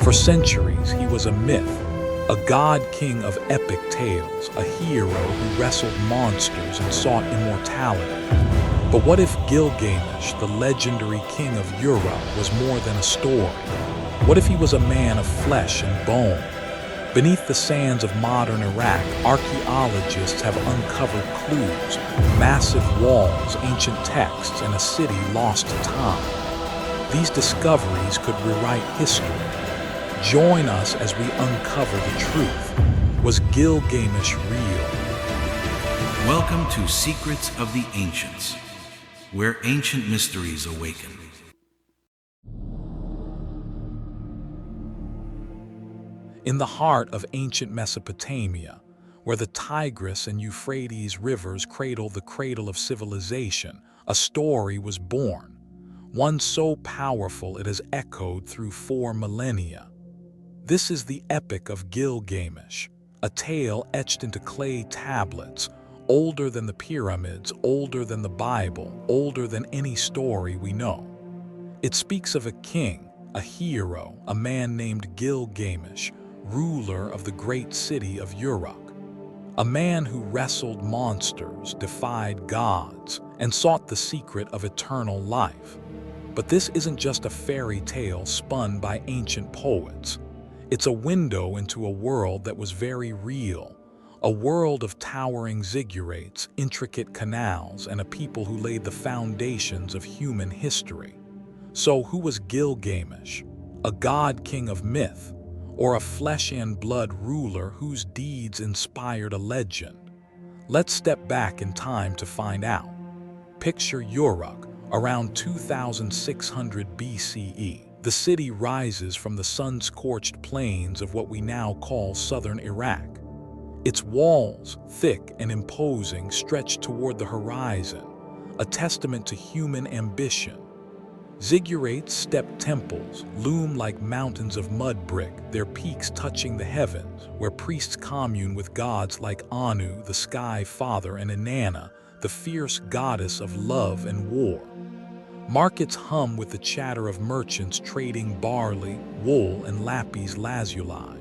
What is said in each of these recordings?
For centuries, he was a myth, a god-king of epic tales, a hero who wrestled monsters and sought immortality. But what if Gilgamesh, the legendary king of Uruk, was more than a story? What if he was a man of flesh and bone? Beneath the sands of modern Iraq, archaeologists have uncovered clues, massive walls, ancient texts, and a city lost to time. These discoveries could rewrite history. Join us as we uncover the truth. Was Gilgamesh real? Welcome to Secrets of the Ancients, where ancient mysteries awaken. In the heart of ancient Mesopotamia, where the Tigris and Euphrates rivers cradle the cradle of civilization, a story was born, one so powerful it has echoed through 4 millennia. This is the Epic of Gilgamesh, a tale etched into clay tablets, older than the pyramids, older than the Bible, older than any story we know. It speaks of a king, a hero, a man named Gilgamesh, ruler of the great city of Uruk, a man who wrestled monsters, defied gods, and sought the secret of eternal life. But this isn't just a fairy tale spun by ancient poets. It's a window into a world that was very real, a world of towering ziggurats, intricate canals, and a people who laid the foundations of human history. So who was Gilgamesh? A god-king of myth, or a flesh-and-blood ruler whose deeds inspired a legend? Let's step back in time to find out. Picture Uruk, around 2600 BCE. The city rises from the sun-scorched plains of what we now call southern Iraq. Its walls, thick and imposing, stretch toward the horizon, a testament to human ambition. Ziggurat-step temples loom like mountains of mud brick, their peaks touching the heavens, where priests commune with gods like Anu, the sky father, and Inanna, the fierce goddess of love and war. Markets hum with the chatter of merchants trading barley, wool, and lapis lazuli.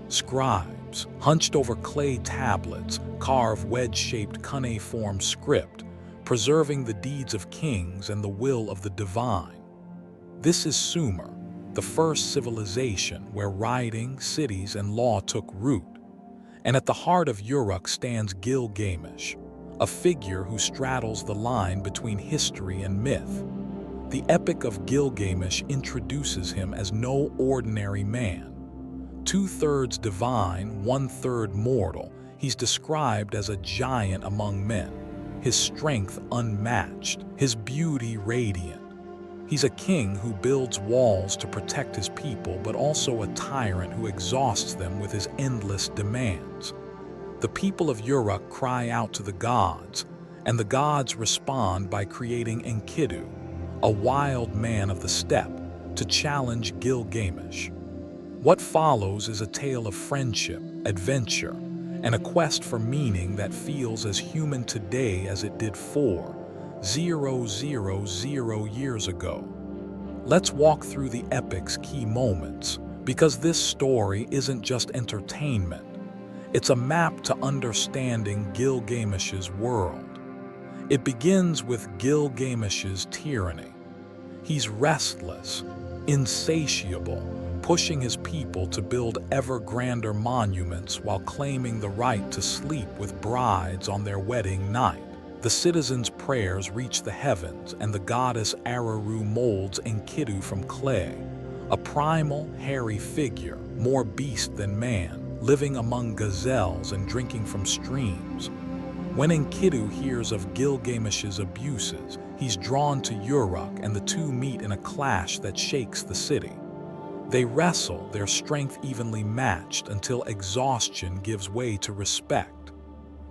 Scribes, hunched over clay tablets, carve wedge-shaped cuneiform script, preserving the deeds of kings and the will of the divine. This is Sumer, the first civilization where writing, cities, and law took root. And at the heart of Uruk stands Gilgamesh, a figure who straddles the line between history and myth. The Epic of Gilgamesh introduces him as no ordinary man. 2/3 divine, 1/3 mortal, he's described as a giant among men, his strength unmatched, his beauty radiant. He's a king who builds walls to protect his people, but also a tyrant who exhausts them with his endless demands. The people of Uruk cry out to the gods, and the gods respond by creating Enkidu, a wild man of the steppe, to challenge Gilgamesh. What follows is a tale of friendship, adventure, and a quest for meaning that feels as human today as it did 4,000 years ago. Let's walk through the epic's key moments, because this story isn't just entertainment. It's a map to understanding Gilgamesh's world. It begins with Gilgamesh's tyranny. He's restless, insatiable, pushing his people to build ever grander monuments while claiming the right to sleep with brides on their wedding night. The citizens' prayers reach the heavens, and the goddess Araru molds Enkidu from clay, a primal, hairy figure, more beast than man, living among gazelles and drinking from streams. When Enkidu hears of Gilgamesh's abuses, he's drawn to Uruk, and the two meet in a clash that shakes the city. They wrestle, their strength evenly matched, until exhaustion gives way to respect.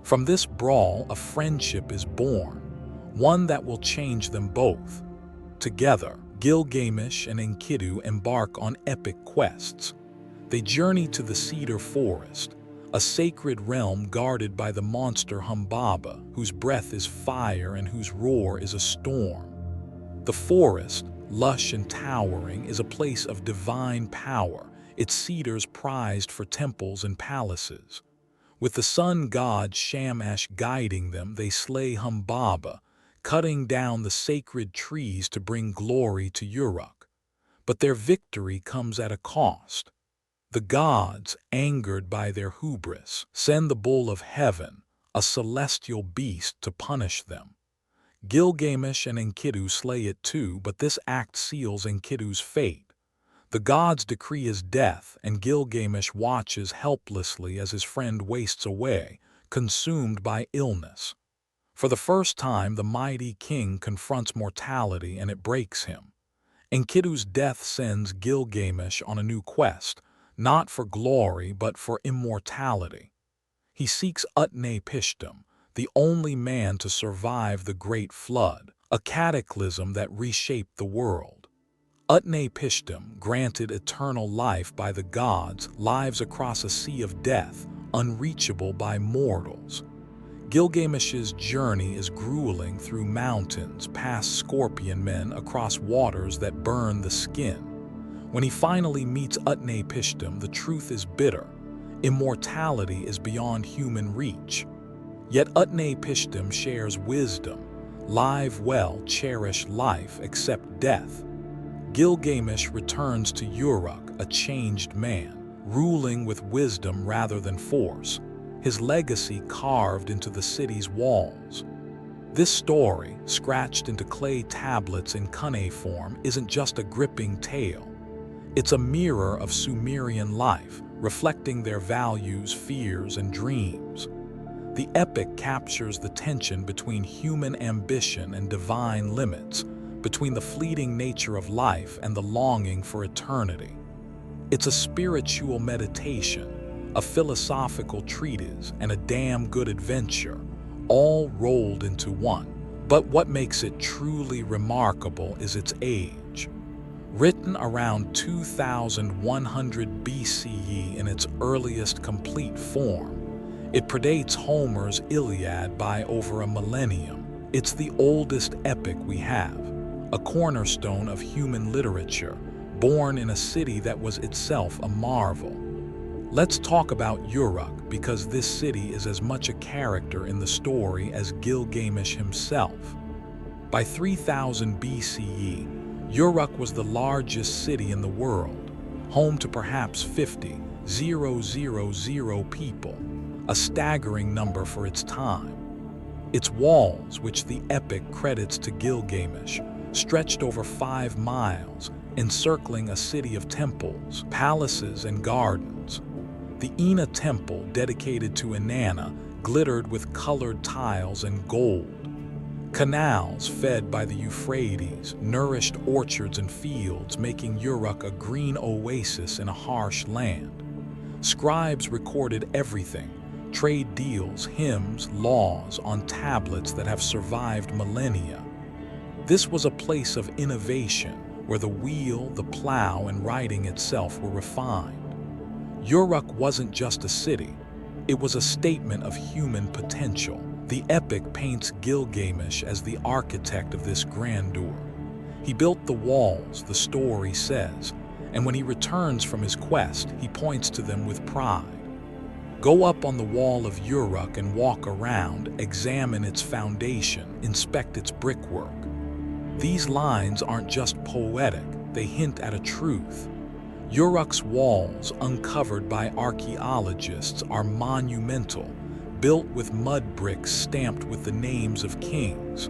From this brawl, a friendship is born, one that will change them both. Together, Gilgamesh and Enkidu embark on epic quests. They journey to the Cedar Forest, a sacred realm guarded by the monster Humbaba, whose breath is fire and whose roar is a storm. The forest, lush and towering, is a place of divine power, its cedars prized for temples and palaces. With the sun god Shamash guiding them, they slay Humbaba, cutting down the sacred trees to bring glory to Uruk. But their victory comes at a cost. The gods, angered by their hubris, send the bull of heaven, a celestial beast, to punish them. Gilgamesh and Enkidu slay it too, but this act seals Enkidu's fate. The gods decree his death, and Gilgamesh watches helplessly as his friend wastes away, consumed by illness. For the first time, the mighty king confronts mortality, and it breaks him. Enkidu's death sends Gilgamesh on a new quest, not for glory but for immortality. He seeks Utnapishtim, the only man to survive the Great Flood, a cataclysm that reshaped the world. Utnapishtim, granted eternal life by the gods, lives across a sea of death, unreachable by mortals. Gilgamesh's journey is grueling, through mountains, past scorpion men, across waters that burn the skin. When he finally meets Utnapishtim, the truth is bitter. Immortality is beyond human reach. Yet Utnapishtim shares wisdom. Live well, cherish life, accept death. Gilgamesh returns to Uruk, a changed man, ruling with wisdom rather than force, his legacy carved into the city's walls. This story, scratched into clay tablets in cuneiform, isn't just a gripping tale. It's a mirror of Sumerian life, reflecting their values, fears, and dreams. The epic captures the tension between human ambition and divine limits, between the fleeting nature of life and the longing for eternity. It's a spiritual meditation, a philosophical treatise, and a damn good adventure, all rolled into one. But what makes it truly remarkable is its age. Written around 2100 BCE in its earliest complete form, it predates Homer's Iliad by over a millennium. It's the oldest epic we have, a cornerstone of human literature, born in a city that was itself a marvel. Let's talk about Uruk, because this city is as much a character in the story as Gilgamesh himself. By 3000 BCE, Uruk was the largest city in the world, home to perhaps 50,000 people, a staggering number for its time. Its walls, which the epic credits to Gilgamesh, stretched over 5 miles, encircling a city of temples, palaces, and gardens. The Ina temple, dedicated to Inanna, glittered with colored tiles and gold. Canals fed by the Euphrates nourished orchards and fields, making Uruk a green oasis in a harsh land. Scribes recorded everything: trade deals, hymns, laws, on tablets that have survived millennia. This was a place of innovation, where the wheel, the plow, and writing itself were refined. Uruk wasn't just a city, it was a statement of human potential. The epic paints Gilgamesh as the architect of this grandeur. He built the walls, the story says, and when he returns from his quest, he points to them with pride. Go up on the wall of Uruk and walk around, examine its foundation, inspect its brickwork. These lines aren't just poetic, they hint at a truth. Uruk's walls, uncovered by archaeologists, are monumental, built with mud bricks stamped with the names of kings.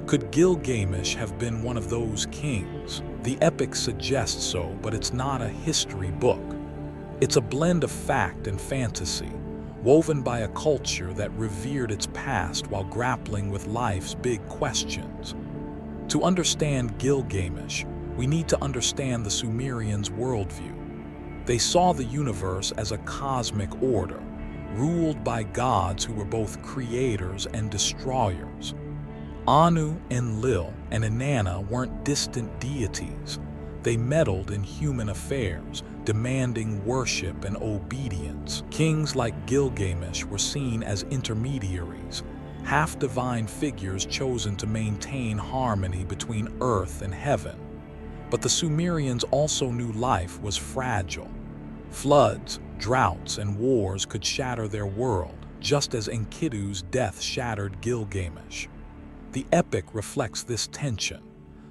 Could Gilgamesh have been one of those kings? The epic suggests so, but it's not a history book. It's a blend of fact and fantasy, woven by a culture that revered its past while grappling with life's big questions. To understand Gilgamesh, we need to understand the Sumerians' worldview. They saw the universe as a cosmic order, ruled by gods who were both creators and destroyers. Anu, Enlil, and Inanna weren't distant deities. They meddled in human affairs, demanding worship and obedience. Kings like Gilgamesh were seen as intermediaries, half-divine figures chosen to maintain harmony between earth and heaven. But the Sumerians also knew life was fragile. Floods, droughts, and wars could shatter their world, just as Enkidu's death shattered Gilgamesh. The epic reflects this tension,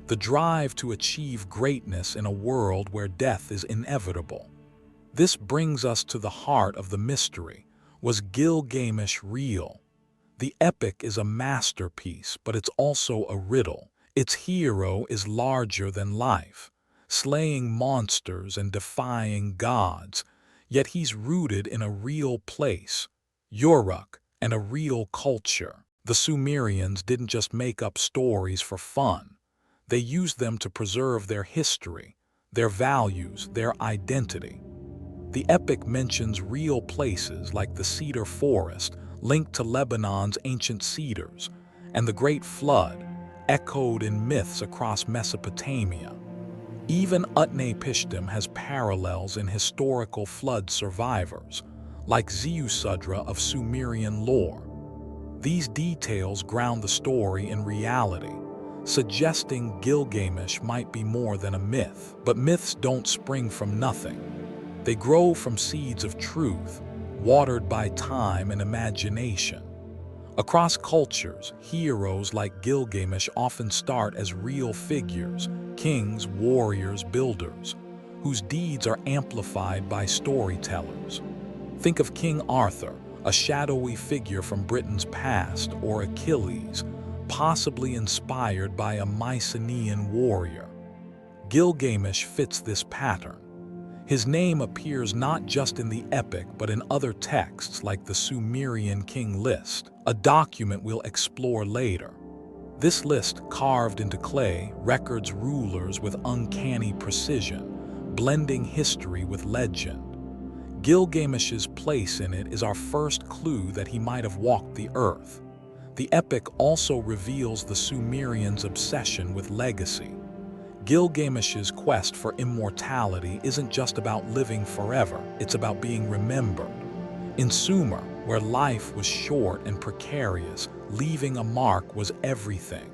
the drive to achieve greatness in a world where death is inevitable. This brings us to the heart of the mystery. Was Gilgamesh real? The epic is a masterpiece, but it's also a riddle. Its hero is larger than life, slaying monsters and defying gods, yet he's rooted in a real place, Uruk, and a real culture. The Sumerians didn't just make up stories for fun. They used them to preserve their history, their values, their identity. The epic mentions real places like the cedar forest, linked to Lebanon's ancient cedars, and the Great Flood, echoed in myths across Mesopotamia. Even Utnapishtim has parallels in historical flood survivors, like Ziusudra of Sumerian lore. These details ground the story in reality, suggesting Gilgamesh might be more than a myth. But myths don't spring from nothing. They grow from seeds of truth, watered by time and imagination. Across cultures, heroes like Gilgamesh often start as real figures, kings, warriors, builders, whose deeds are amplified by storytellers. Think of King Arthur, a shadowy figure from Britain's past, or Achilles, possibly inspired by a Mycenaean warrior. Gilgamesh fits this pattern. His name appears not just in the epic but in other texts like the Sumerian king list, a document we'll explore later. This list, carved into clay, records rulers with uncanny precision, blending history with legend. Gilgamesh's place in it is our first clue that he might have walked the earth. The epic also reveals the Sumerians' obsession with legacy. Gilgamesh's quest for immortality isn't just about living forever, it's about being remembered. In Sumer, where life was short and precarious, leaving a mark was everything.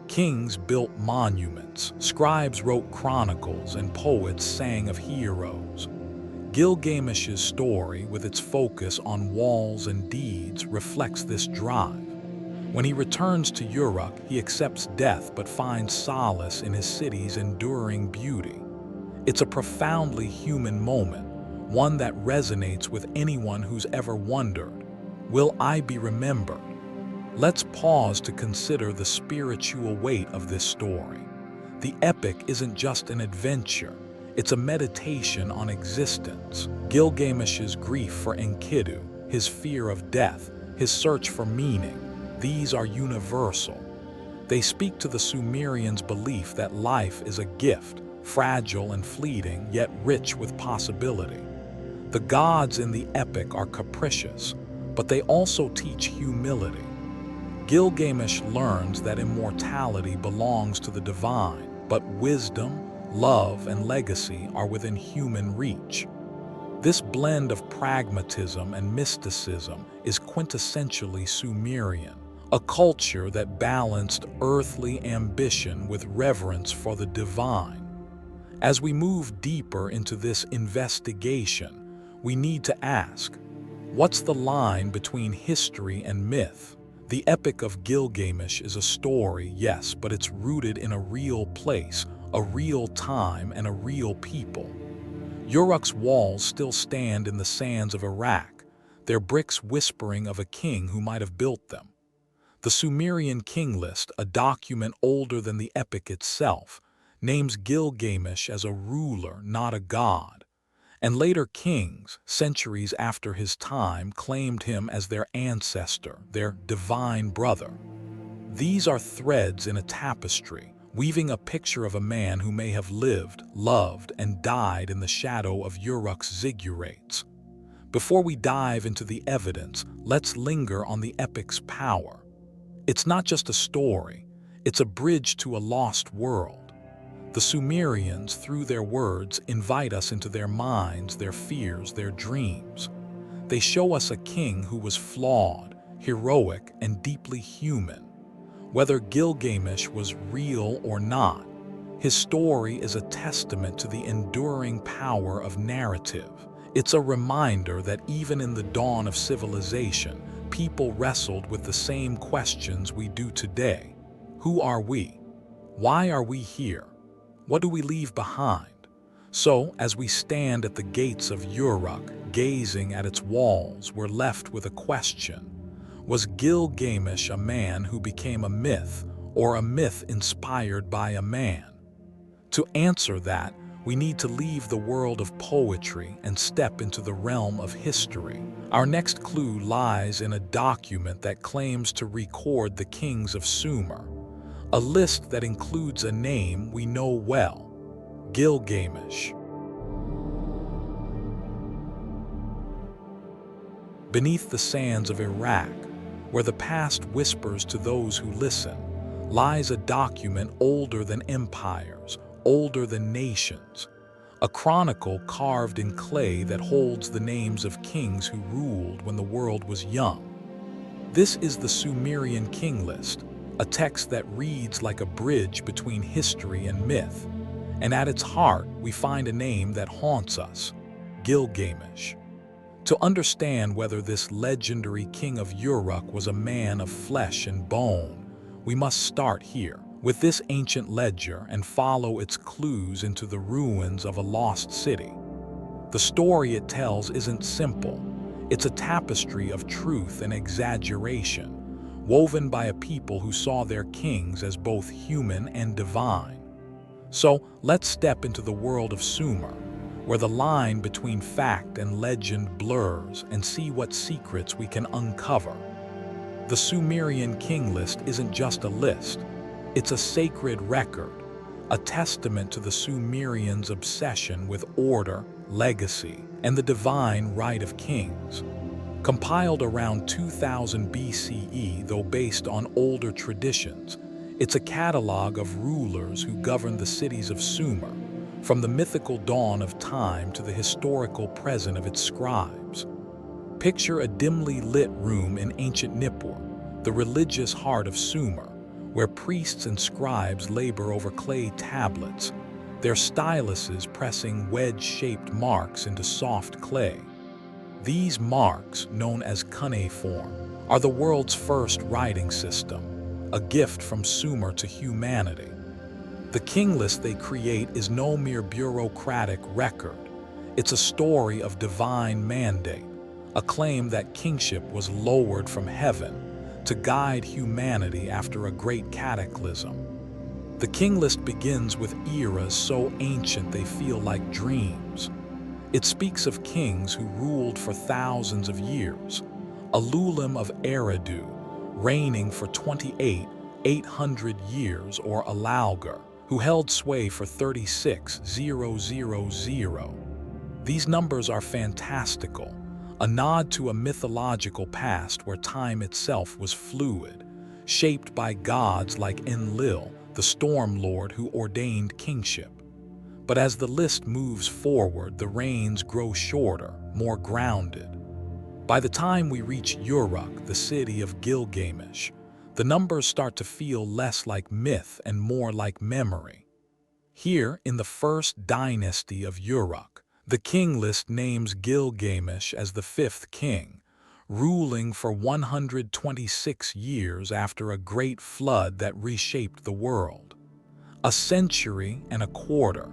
Kings built monuments, scribes wrote chronicles, and poets sang of heroes. Gilgamesh's story, with its focus on walls and deeds, reflects this drive. When he returns to Uruk, he accepts death but finds solace in his city's enduring beauty. It's a profoundly human moment, one that resonates with anyone who's ever wondered, will I be remembered? Let's pause to consider the spiritual weight of this story. The epic isn't just an adventure, it's a meditation on existence. Gilgamesh's grief for Enkidu, his fear of death, his search for meaning, these are universal. They speak to the Sumerians' belief that life is a gift, fragile and fleeting, yet rich with possibility. The gods in the epic are capricious, but they also teach humility. Gilgamesh learns that immortality belongs to the divine, but wisdom, love, and legacy are within human reach. This blend of pragmatism and mysticism is quintessentially Sumerian, a culture that balanced earthly ambition with reverence for the divine. As we move deeper into this investigation, we need to ask, what's the line between history and myth? The Epic of Gilgamesh is a story, yes, but it's rooted in a real place, a real time, and a real people. Uruk's walls still stand in the sands of Iraq, their bricks whispering of a king who might have built them. The Sumerian king list, a document older than the epic itself, names Gilgamesh as a ruler, not a god. And later kings, centuries after his time, claimed him as their ancestor, their divine brother. These are threads in a tapestry, weaving a picture of a man who may have lived, loved, and died in the shadow of Uruk's ziggurats. Before we dive into the evidence, let's linger on the epic's power. It's not just a story, it's a bridge to a lost world. The Sumerians, through their words, invite us into their minds, their fears, their dreams. They show us a king who was flawed, heroic, and deeply human. Whether Gilgamesh was real or not, his story is a testament to the enduring power of narrative. It's a reminder that even in the dawn of civilization, people wrestled with the same questions we do today. Who are we? Why are we here? What do we leave behind? So, as we stand at the gates of Uruk, gazing at its walls, we're left with a question. Was Gilgamesh a man who became a myth, or a myth inspired by a man? To answer that, we need to leave the world of poetry and step into the realm of history. Our next clue lies in a document that claims to record the kings of Sumer, a list that includes a name we know well: Gilgamesh. Beneath the sands of Iraq, where the past whispers to those who listen, lies a document older than empires, older than nations, a chronicle carved in clay that holds the names of kings who ruled when the world was young. This is the Sumerian king list, a text that reads like a bridge between history and myth. And at its heart, we find a name that haunts us: Gilgamesh. To understand whether this legendary king of Uruk was a man of flesh and bone, we must start here, with this ancient ledger, and follow its clues into the ruins of a lost city. The story it tells isn't simple. It's a tapestry of truth and exaggeration, woven by a people who saw their kings as both human and divine. So, let's step into the world of Sumer, where the line between fact and legend blurs, and see what secrets we can uncover. The Sumerian king list isn't just a list. It's a sacred record, a testament to the Sumerians' obsession with order, legacy, and the divine right of kings. Compiled around 2000 BCE, though based on older traditions, it's a catalog of rulers who governed the cities of Sumer, from the mythical dawn of time to the historical present of its scribes. Picture a dimly lit room in ancient Nippur, the religious heart of Sumer, where priests and scribes labor over clay tablets, their styluses pressing wedge-shaped marks into soft clay. These marks, known as cuneiform, are the world's first writing system, a gift from Sumer to humanity. The king list they create is no mere bureaucratic record. It's a story of divine mandate, a claim that kingship was lowered from heaven to guide humanity after a great cataclysm. The king list begins with eras so ancient they feel like dreams. It speaks of kings who ruled for thousands of years, a Lulim of Eridu, reigning for 800 years, or a Laogar, who held sway for 36,000. These numbers are fantastical, a nod to a mythological past where time itself was fluid, shaped by gods like Enlil, the storm lord who ordained kingship. But as the list moves forward, the reigns grow shorter, more grounded. By the time we reach Uruk, the city of Gilgamesh, the numbers start to feel less like myth and more like memory. Here, in the first dynasty of Uruk, the king list names Gilgamesh as the fifth king, ruling for 126 years after a great flood that reshaped the world. A century and a quarter,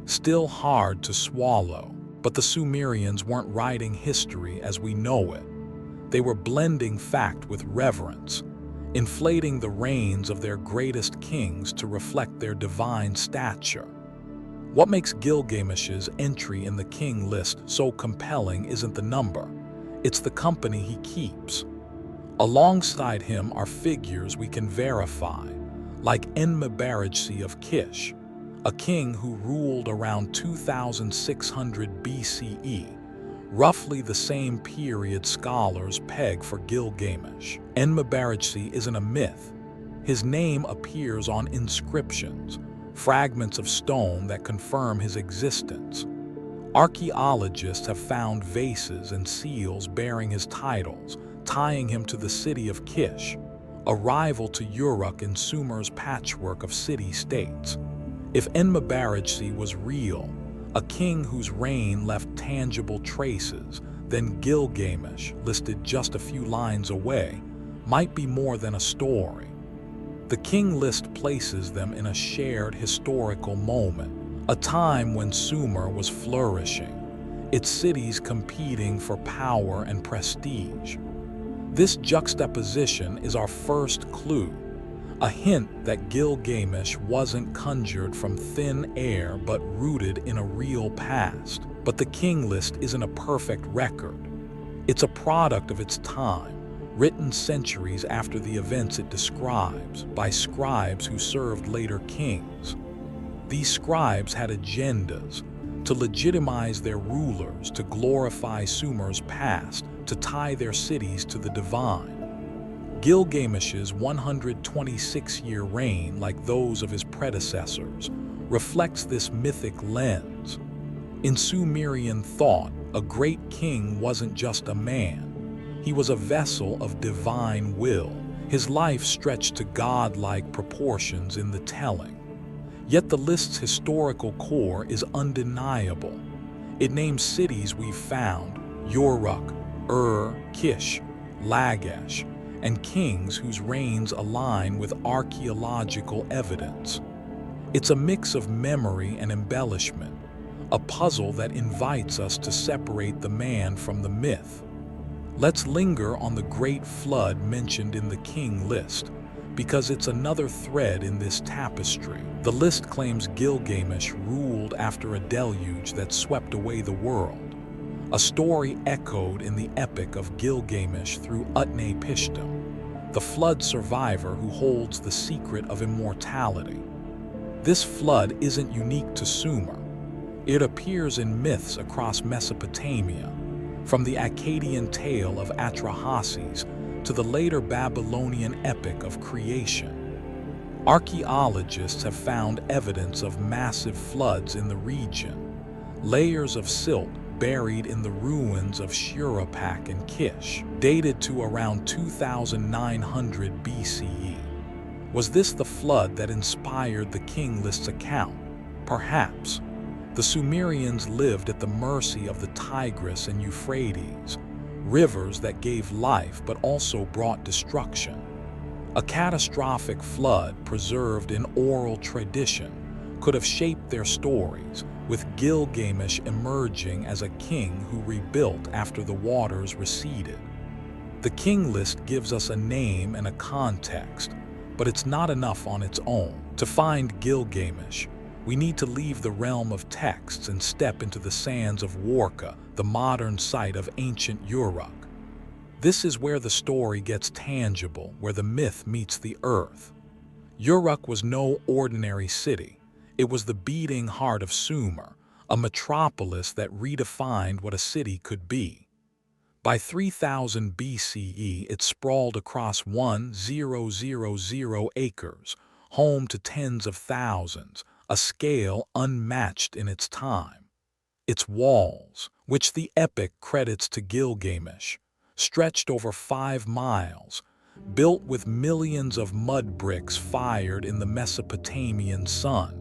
still hard to swallow, but the Sumerians weren't writing history as we know it. They were blending fact with reverence, inflating the reigns of their greatest kings to reflect their divine stature. What makes Gilgamesh's entry in the king list so compelling isn't the number, it's the company he keeps. Alongside him are figures we can verify, like Enkidu of Kish, a king who ruled around 2600 BCE, roughly the same period scholars peg for Gilgamesh. Enkidu isn't a myth. His name appears on inscriptions, fragments of stone that confirm his existence. Archaeologists have found vases and seals bearing his titles, tying him to the city of Kish, a rival to Uruk in Sumer's patchwork of city-states. If Enkidu was real, a king whose reign left tangible traces, then Gilgamesh, listed just a few lines away, might be more than a story. The king list places them in a shared historical moment, a time when Sumer was flourishing, its cities competing for power and prestige. This juxtaposition is our first clue, a hint that Gilgamesh wasn't conjured from thin air but rooted in a real past. But the king list isn't a perfect record. It's a product of its time, written centuries after the events it describes by scribes who served later kings. These scribes had agendas to legitimize their rulers, to glorify Sumer's past, to tie their cities to the divine. Gilgamesh's 126-year reign, like those of his predecessors, reflects this mythic lens. In Sumerian thought, a great king wasn't just a man. He was a vessel of divine will. His life stretched to godlike proportions in the telling. Yet the list's historical core is undeniable. It names cities we've found, Uruk, Kish, Lagash, and kings whose reigns align with archaeological evidence. It's a mix of memory and embellishment, a puzzle that invites us to separate the man from the myth. Let's linger on the great flood mentioned in the king list, because it's another thread in this tapestry. The list claims Gilgamesh ruled after a deluge that swept away the world, a story echoed in the Epic of Gilgamesh through Utnapishtim, the flood survivor who holds the secret of immortality. This flood isn't unique to Sumer. It appears in myths across Mesopotamia, from the Akkadian tale of Atrahasis to the later Babylonian epic of creation. Archaeologists have found evidence of massive floods in the region, layers of silt buried in the ruins of Uruk and Kish, dated to around 2900 BCE. Was this the flood that inspired the king list's account? Perhaps. The Sumerians lived at the mercy of the Tigris and Euphrates, rivers that gave life but also brought destruction. A catastrophic flood preserved in oral tradition could have shaped their stories, with Gilgamesh emerging as a king who rebuilt after the waters receded. The king list gives us a name and a context, but it's not enough on its own. To find Gilgamesh, we need to leave the realm of texts and step into the sands of Warka, the modern site of ancient Uruk. This is where the story gets tangible, where the myth meets the earth. Uruk was no ordinary city. It was the beating heart of Sumer, a metropolis that redefined what a city could be. By 3000 BCE, it sprawled across 1,000 acres, home to tens of thousands, a scale unmatched in its time. Its walls, which the epic credits to Gilgamesh, stretched over 5 miles, built with millions of mud bricks fired in the Mesopotamian sun.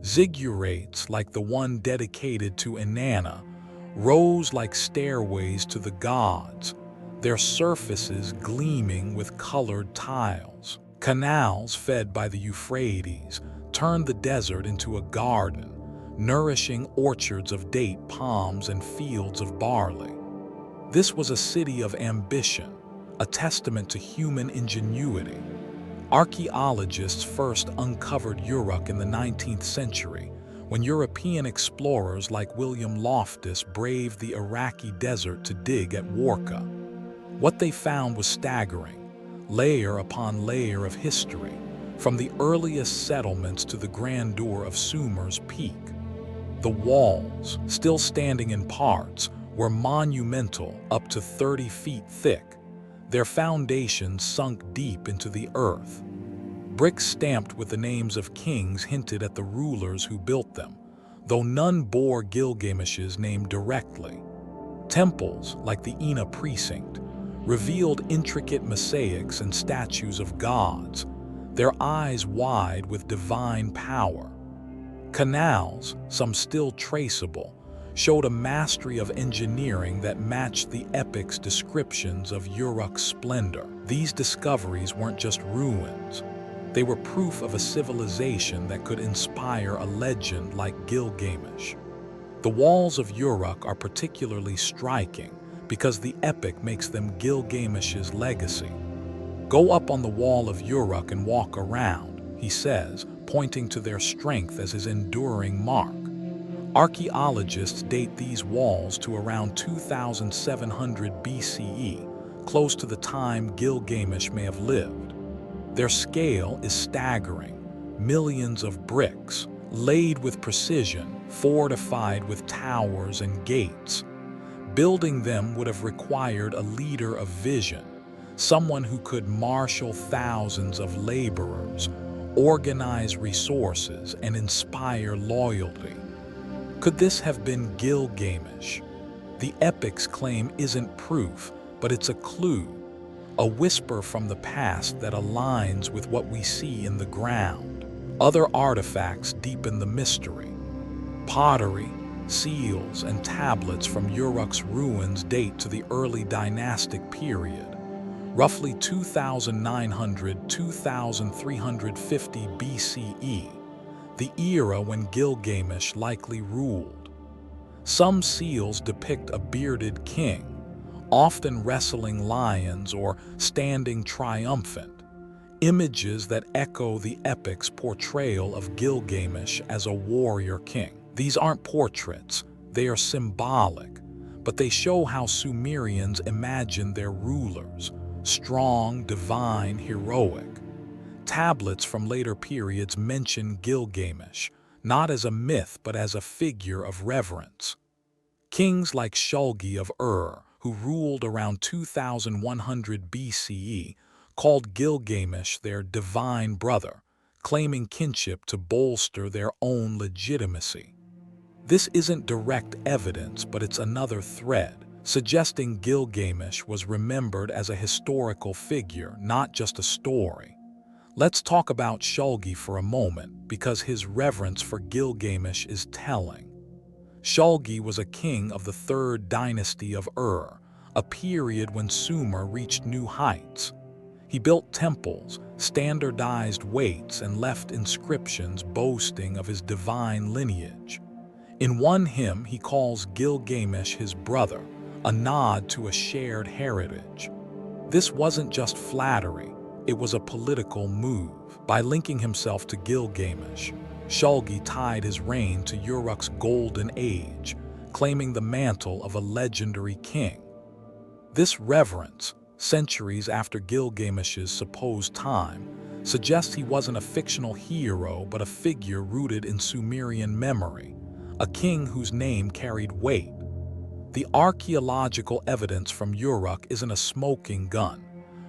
Ziggurats like the one dedicated to Inanna rose like stairways to the gods, their surfaces gleaming with colored tiles. Canals fed by the Euphrates turned the desert into a garden, nourishing orchards of date palms and fields of barley. This was a city of ambition, a testament to human ingenuity. Archaeologists first uncovered Uruk in the 19th century, when European explorers like William Loftus braved the Iraqi desert to dig at Warka. What they found was staggering, layer upon layer of history, from the earliest settlements to the grandeur of Sumer's peak. The walls, still standing in parts, were monumental, up to 30 feet thick, their foundations sunk deep into the earth. Bricks stamped with the names of kings hinted at the rulers who built them, though none bore Gilgamesh's name directly. Temples, like the Ina precinct, revealed intricate mosaics and statues of gods, their eyes wide with divine power. Canals, some still traceable, showed a mastery of engineering that matched the epic's descriptions of Uruk's splendor. These discoveries weren't just ruins. They were proof of a civilization that could inspire a legend like Gilgamesh. The walls of Uruk are particularly striking because the epic makes them Gilgamesh's legacy. "Go up on the wall of Uruk and walk around," he says, pointing to their strength as his enduring mark. Archaeologists date these walls to around 2700 BCE, close to the time Gilgamesh may have lived. Their scale is staggering: millions of bricks, laid with precision, fortified with towers and gates. Building them would have required a leader of vision, someone who could marshal thousands of laborers, organize resources, and inspire loyalty. Could this have been Gilgamesh? The epic's claim isn't proof, but it's a clue, a whisper from the past that aligns with what we see in the ground. Other artifacts deepen the mystery. Pottery, seals, and tablets from Uruk's ruins date to the early dynastic period, roughly 2900–2350 BCE, the era when Gilgamesh likely ruled. Some seals depict a bearded king, often wrestling lions or standing triumphant, images that echo the epic's portrayal of Gilgamesh as a warrior king. These aren't portraits, they are symbolic, but they show how Sumerians imagined their rulers: strong, divine, heroic. Tablets from later periods mention Gilgamesh, not as a myth but as a figure of reverence. Kings like Shulgi of who ruled around 2100 BCE, called Gilgamesh their divine brother, claiming kinship to bolster their own legitimacy. This isn't direct evidence, but it's another thread, suggesting Gilgamesh was remembered as a historical figure, not just a story. Let's talk about Shulgi for a moment, because his reverence for Gilgamesh is telling. Shulgi was a king of the third dynasty of a period when Sumer reached new heights. He built temples, standardized weights, and left inscriptions boasting of his divine lineage. In one hymn, he calls Gilgamesh his brother, a nod to a shared heritage. This wasn't just flattery, it was a political move. By linking himself to Gilgamesh, Shulgi tied his reign to Uruk's golden age, claiming the mantle of a legendary king. This reverence, centuries after Gilgamesh's supposed time, suggests he wasn't a fictional hero but a figure rooted in Sumerian memory, a king whose name carried weight. The archaeological evidence from Uruk isn't a smoking gun.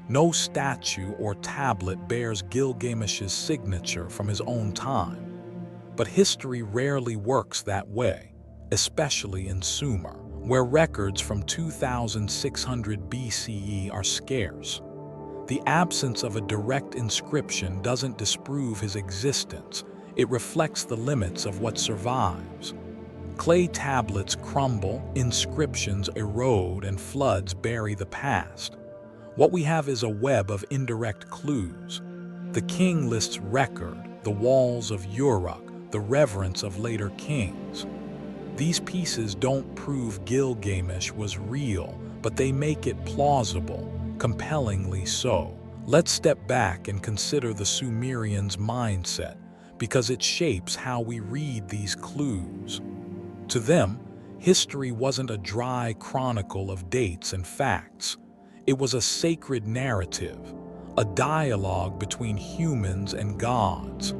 No statue or tablet bears Gilgamesh's signature from his own time. But history rarely works that way, especially in Sumer, where records from 2600 BCE are scarce. The absence of a direct inscription doesn't disprove his existence, it reflects the limits of what survives. Clay tablets crumble, inscriptions erode, and floods bury the past. What we have is a web of indirect clues. The king lists record, the walls of Uruk, the reverence of later kings. These pieces don't prove Gilgamesh was real, but they make it plausible, compellingly so. Let's step back and consider the Sumerians' mindset, because it shapes how we read these clues. To them, history wasn't a dry chronicle of dates and facts. It was a sacred narrative, a dialogue between humans and gods.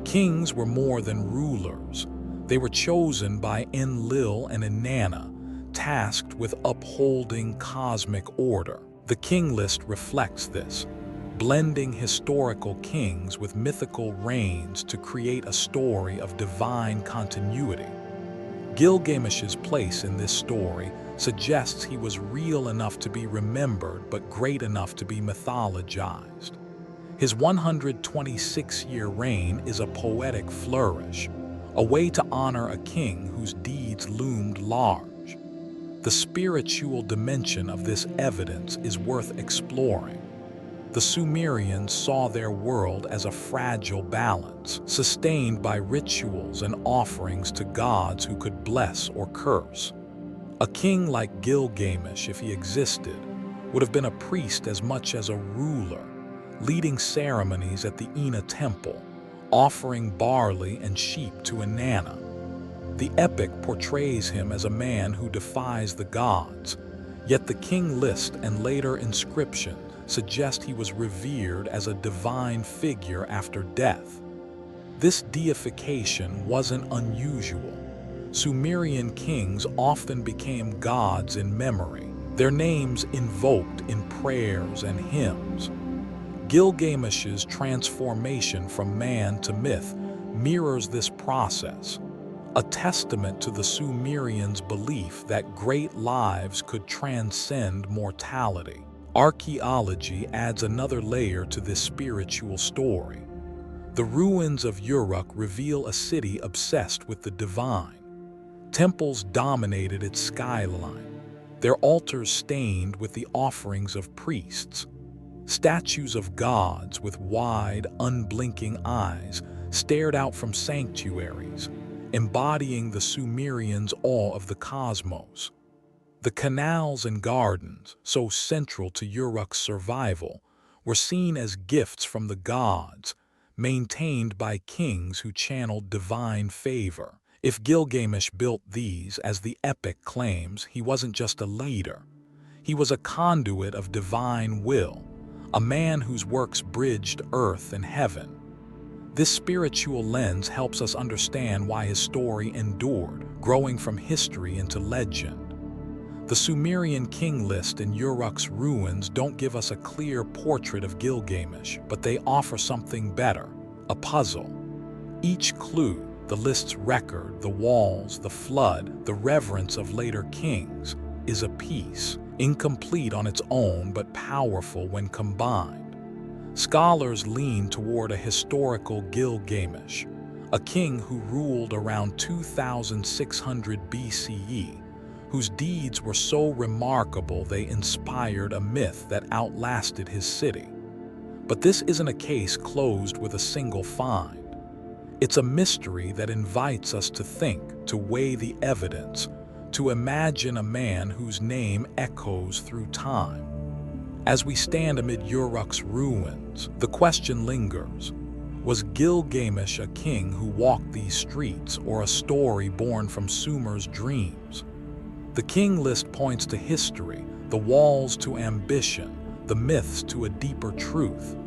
Kings were more than rulers. They were chosen by Enlil and Inanna, tasked with upholding cosmic order. The king list reflects this, blending historical kings with mythical reigns to create a story of divine continuity. Gilgamesh's place in this story suggests he was real enough to be remembered but great enough to be mythologized. His 126-year reign is a poetic flourish, a way to honor a king whose deeds loomed large. The spiritual dimension of this evidence is worth exploring. The Sumerians saw their world as a fragile balance, sustained by rituals and offerings to gods who could bless or curse. A king like Gilgamesh, if he existed, would have been a priest as much as a ruler, leading ceremonies at the Ina temple, offering barley and sheep to Inanna. The epic portrays him as a man who defies the gods, yet the king list and later inscription suggest he was revered as a divine figure after death. This deification wasn't unusual. Sumerian kings often became gods in memory, their names invoked in prayers and hymns. Gilgamesh's transformation from man to myth mirrors this process, a testament to the Sumerians' belief that great lives could transcend mortality. Archaeology adds another layer to this spiritual story. The ruins of Uruk reveal a city obsessed with the divine. Temples dominated its skyline, their altars stained with the offerings of priests. Statues of gods with wide, unblinking eyes stared out from sanctuaries, embodying the Sumerians' awe of the cosmos. The canals and gardens, so central to Uruk's survival, were seen as gifts from the gods, maintained by kings who channeled divine favor. If Gilgamesh built these, as the epic claims, he wasn't just a leader. He was a conduit of divine will, a man whose works bridged earth and heaven. This spiritual lens helps us understand why his story endured, growing from history into legend. The Sumerian king list and Uruk's ruins don't give us a clear portrait of Gilgamesh, but they offer something better, a puzzle. Each clue, the list's record, the walls, the flood, the reverence of later kings, is a piece, incomplete on its own but powerful when combined. Scholars lean toward a historical Gilgamesh, a king who ruled around 2600 BCE, whose deeds were so remarkable they inspired a myth that outlasted his city. But this isn't a case closed with a single find. It's a mystery that invites us to think, to weigh the evidence, to imagine a man whose name echoes through time. As we stand amid Uruk's ruins, the question lingers: was Gilgamesh a king who walked these streets, or a story born from Sumer's dreams? The king list points to history, the walls to ambition, the myths to a deeper truth.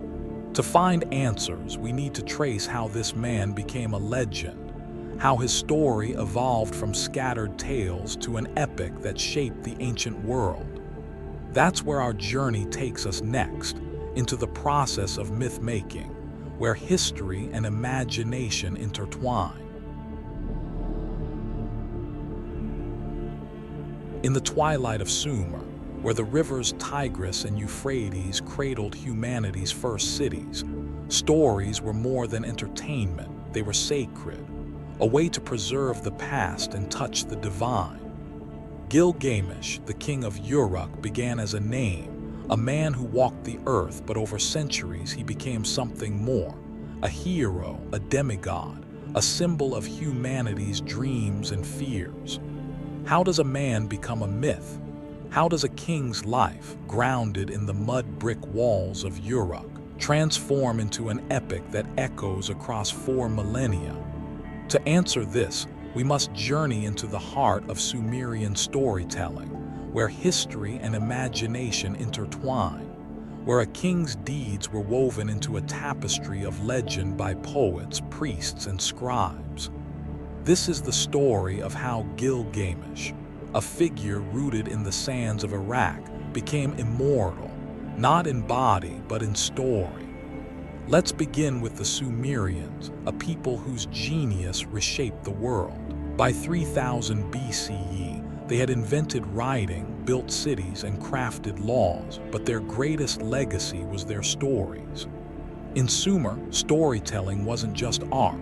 To find answers, we need to trace how this man became a legend, how his story evolved from scattered tales to an epic that shaped the ancient world. That's where our journey takes us next, into the process of myth-making, where history and imagination intertwine. In the twilight of Sumer, where the rivers Tigris and Euphrates cradled humanity's first cities, stories were more than entertainment, they were sacred, a way to preserve the past and touch the divine. Gilgamesh, the king of Uruk, began as a name, a man who walked the earth, but over centuries he became something more, a hero, a demigod, a symbol of humanity's dreams and fears. How does a man become a myth? How does a king's life, grounded in the mud-brick walls of Uruk, transform into an epic that echoes across 4 millennia? To answer this, we must journey into the heart of Sumerian storytelling, where history and imagination intertwine, where a king's deeds were woven into a tapestry of legend by poets, priests, and scribes. This is the story of how Gilgamesh, a figure rooted in the sands of Iraq, became immortal, not in body but in story. Let's begin with the Sumerians, a people whose genius reshaped the world. By 3000 BCE, they had invented writing, built cities, and crafted laws, but their greatest legacy was their stories. In Sumer, storytelling wasn't just art.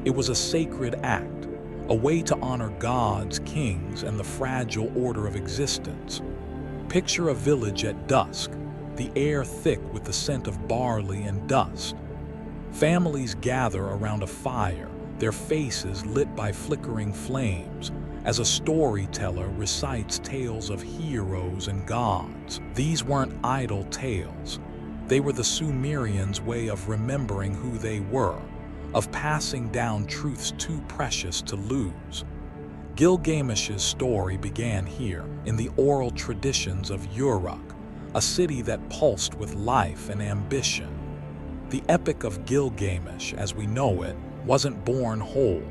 It was a sacred act, a way to honor gods, kings, and the fragile order of existence. Picture a village at dusk, the air thick with the scent of barley and dust. Families gather around a fire, their faces lit by flickering flames, as a storyteller recites tales of heroes and gods. These weren't idle tales. They were the Sumerians' way of remembering who they were, of passing down truths too precious to lose. Gilgamesh's story began here, in the oral traditions of Uruk, a city that pulsed with life and ambition. The Epic of Gilgamesh, as we know it, wasn't born whole.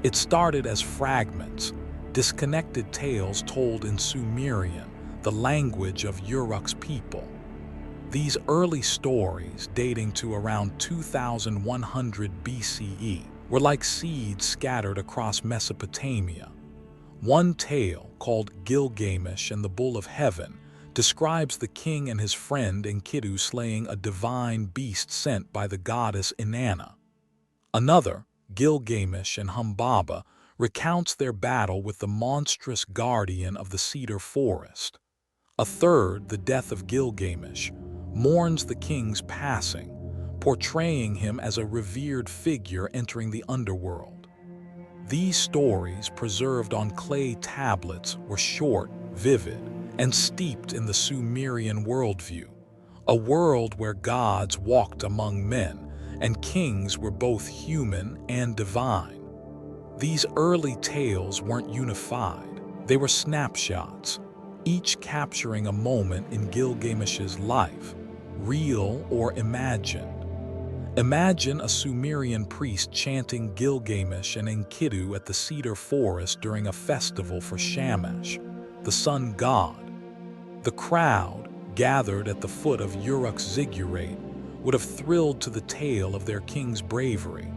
It started as fragments, disconnected tales told in Sumerian, the language of Uruk's people. These early stories, dating to around 2100 BCE, were like seeds scattered across Mesopotamia. One tale, called Gilgamesh and the Bull of Heaven, describes the king and his friend Enkidu slaying a divine beast sent by the goddess Inanna. Another, Gilgamesh and Humbaba, recounts their battle with the monstrous guardian of the cedar forest. A third, the death of Gilgamesh, mourns the king's passing, portraying him as a revered figure entering the underworld. These stories, preserved on clay tablets, were short, vivid, and steeped in the Sumerian worldview, a world where gods walked among men and kings were both human and divine. These early tales weren't unified. They were snapshots, each capturing a moment in Gilgamesh's life, real or imagined. Imagine a Sumerian priest chanting Gilgamesh and Enkidu at the cedar forest during a festival for Shamash, the sun god. The crowd, gathered at the foot of Uruk's ziggurat, would have thrilled to the tale of their king's bravery,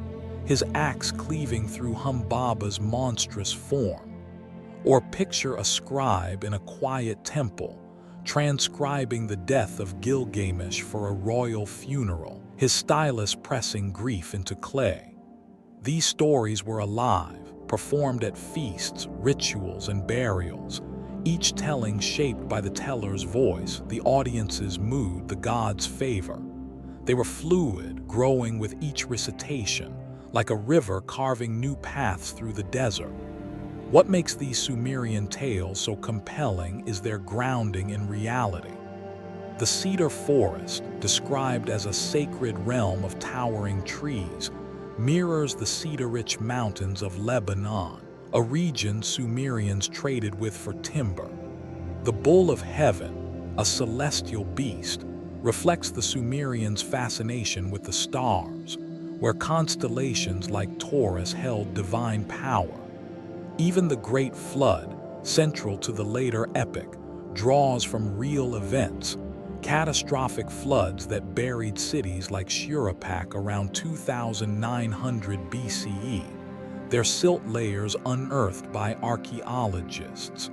his axe cleaving through Humbaba's monstrous form. Or picture a scribe in a quiet temple, transcribing the death of Gilgamesh for a royal funeral, his stylus pressing grief into clay. These stories were alive, performed at feasts, rituals, and burials, each telling shaped by the teller's voice, the audience's mood, the god's favor. They were fluid, growing with each recitation, like a river carving new paths through the desert. What makes these Sumerian tales so compelling is their grounding in reality. The cedar forest, described as a sacred realm of towering trees, mirrors the cedar-rich mountains of Lebanon, a region Sumerians traded with for timber. The Bull of Heaven, a celestial beast, reflects the Sumerians' fascination with the stars, where constellations like Taurus held divine power. Even the Great Flood, central to the later epic, draws from real events, catastrophic floods that buried cities like Uruk around 2900 BCE, their silt layers unearthed by archaeologists.